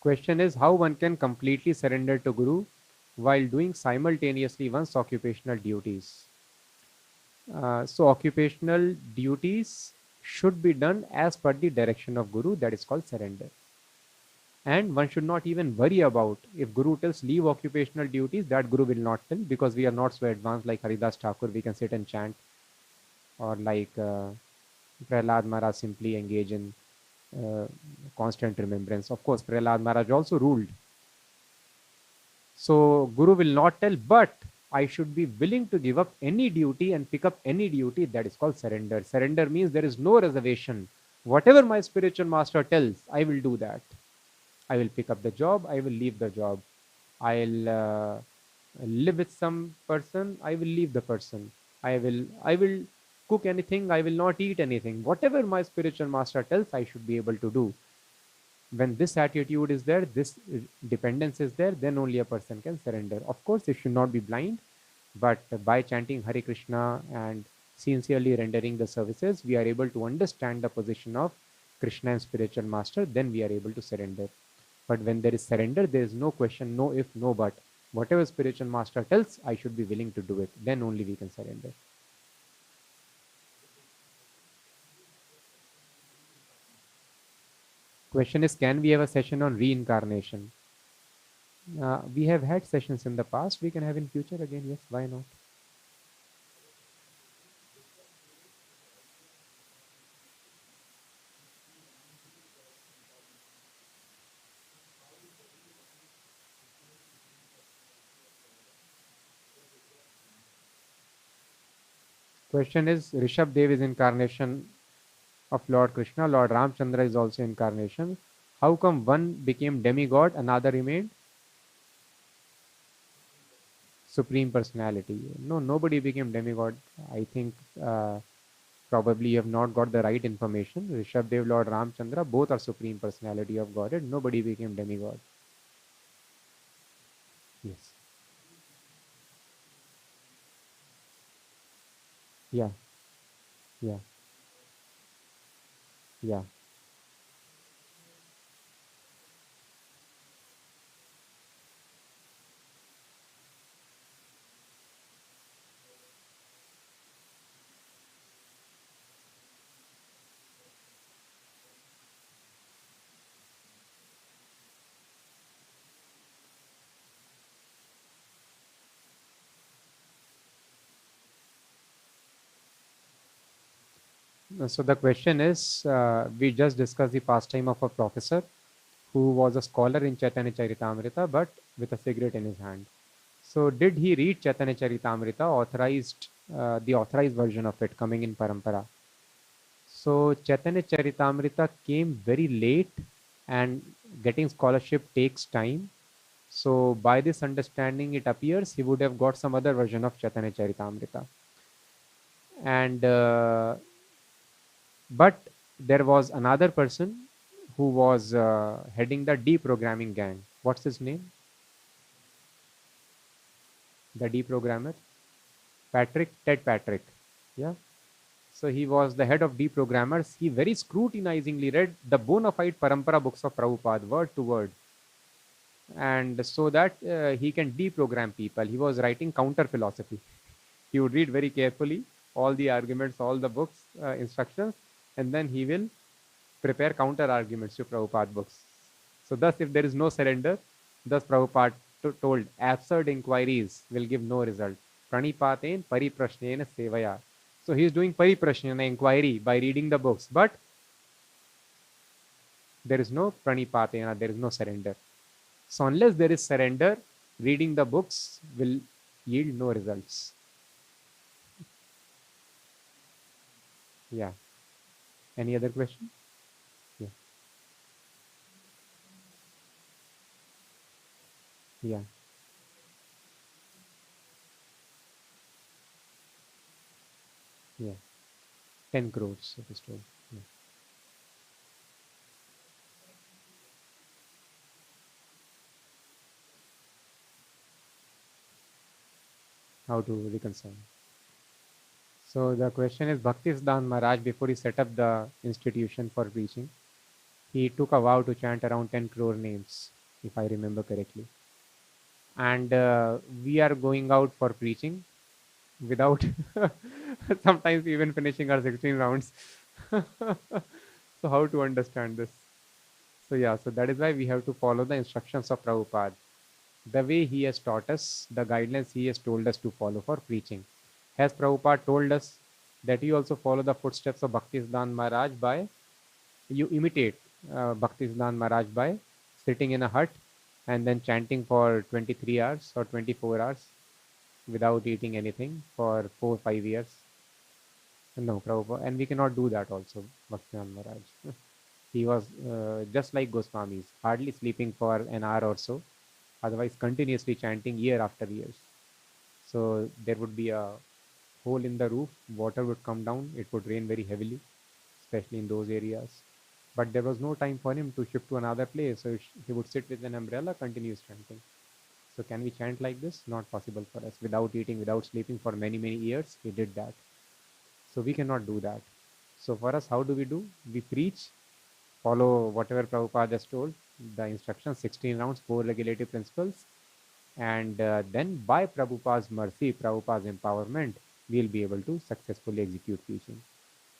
Question is how one can completely surrender to Guru while doing simultaneously one's occupational duties. So occupational duties should be done as per the direction of Guru. That is called surrender. And one should not even worry about if Guru tells leave occupational duties, that Guru will not tell, because we are not so advanced like Haridas Thakur. We can sit and chant, or like Prahlāda Mahārāja simply engage in constant remembrance. Of course, Prahlāda Mahārāja also ruled. So Guru will not tell, but I should be willing to give up any duty and pick up any duty. That is called surrender. Surrender means there is no reservation. Whatever my spiritual master tells, I will do that. I will pick up the job. I will leave the job. I'll live with some person. I will leave the person. I will cook anything. I will not eat anything. Whatever my spiritual master tells, I should be able to do. When this attitude is there, this dependence is there, then only a person can surrender. Of course, it should not be blind, but by chanting Hare Krishna and sincerely rendering the services, we are able to understand the position of Krishna and spiritual master, then we are able to surrender. But when there is surrender, there is no question, no if, no but. Whatever spiritual master tells, I should be willing to do it. Then only we can surrender. Question is, can we have a session on reincarnation? We have had sessions in the past. We can have in future again. Yes, why not? Question is, Rishabh Dev is incarnation of Lord Krishna. Lord Ramchandra is also incarnation. How come one became demigod, another remained supreme personality? No, nobody became demigod. I think probably you have not got the right information. Rishabh Dev, Lord Ramchandra, both are supreme personality of Godhead. Nobody became demigod. Yes. Yeah. Yeah. Yeah. So the question is, we just discussed the pastime of a professor who was a scholar in Chaitanya Charitamrita, but with a cigarette in his hand. So did he read Chaitanya Charitamrita, the authorized version of it coming in Parampara? So Chaitanya Charitamrita came very late, and getting scholarship takes time. So by this understanding, it appears he would have got some other version of Chaitanya Charitamrita. And but there was another person who was heading the deprogramming gang. What's his name? The deprogrammer? Ted Patrick. Yeah. So he was the head of deprogrammers. He very scrutinizingly read the bona fide Parampara books of Prabhupada, word to word. And so that he can deprogram people. He was writing counter philosophy. He would read very carefully all the arguments, all the books, instructions, and then he will prepare counter arguments to Prabhupada books. So thus, if there is no surrender, thus Prabhupada told, absurd inquiries will give no result. Pranipaten pariprashnena sevaya. So he is doing pariprashnena, inquiry, by reading the books, but there is no pranipatena, there is no surrender. So unless there is surrender, reading the books will yield no results. Yeah. Any other question? Yeah. Yeah. Yeah. 10 crores, it is told. Yeah. How to reconcile? So the question is, Bhaktisiddhanta Maharaj, before he set up the institution for preaching, he took a vow to chant around 10 crore names, if I remember correctly. And we are going out for preaching without sometimes even finishing our 16 rounds. So how to understand this? So yeah, so that is why we have to follow the instructions of Prabhupada. The way he has taught us, the guidelines he has told us to follow for preaching. Has Prabhupada told us that you also follow the footsteps of Bhaktisiddhanta Maharaj by, you imitate Bhaktisiddhanta Maharaj by sitting in a hut and then chanting for 23 hours or 24 hours without eating anything for 4 5 years. No, Prabhupada, and we cannot do that also, Bhaktisiddhanta Maharaj. He was just like Goswamis, hardly sleeping for an hour or so, otherwise continuously chanting year after years. So there would be a hole in the roof, water would come down, it would rain very heavily, especially in those areas. But there was no time for him to shift to another place, so he would sit with an umbrella, continuous chanting. So can we chant like this? Not possible for us. Without eating, without sleeping for many, many years, he did that. So we cannot do that. So for us, how do? We preach, follow whatever Prabhupada has told, the instructions, 16 rounds, 4 regulative principles, and then by Prabhupada's mercy, Prabhupada's empowerment, we'll be able to successfully execute preaching.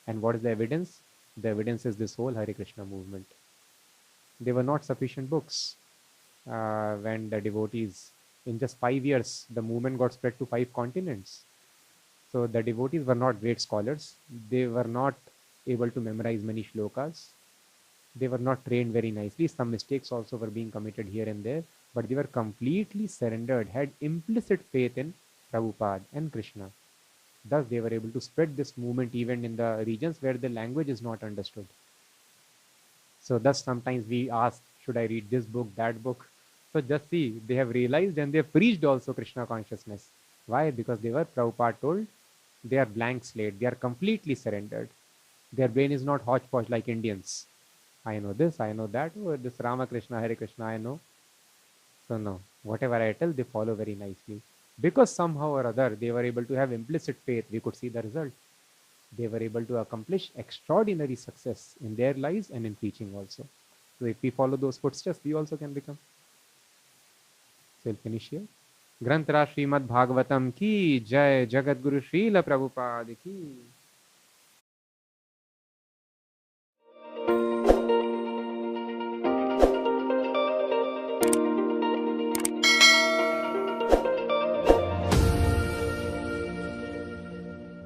And what is the evidence? The evidence is this whole Hare Krishna movement. There were not sufficient books when the devotees, in just 5 years, the movement got spread to 5 continents. So the devotees were not great scholars. They were not able to memorize many shlokas. They were not trained very nicely. Some mistakes also were being committed here and there, but they were completely surrendered, had implicit faith in Prabhupada and Krishna. Thus, they were able to spread this movement even in the regions where the language is not understood. So, thus, sometimes we ask, should I read this book, that book? So, just see, they have realized and they have preached also Krishna consciousness. Why? Because they were, Prabhupada told, they are blank slate, they are completely surrendered. Their brain is not hodgepodge like Indians. I know this, I know that, oh, this Ramakrishna, Hare Krishna, I know. So no, whatever I tell, they follow very nicely. Because somehow or other, they were able to have implicit faith. We could see the result. They were able to accomplish extraordinary success in their lives and in preaching also. So if we follow those footsteps, we also can become. So we'll finish here. ग्रंथराज Shrimad Bhagavatam की जय, जगत गुरु श्रील प्रभुपाद की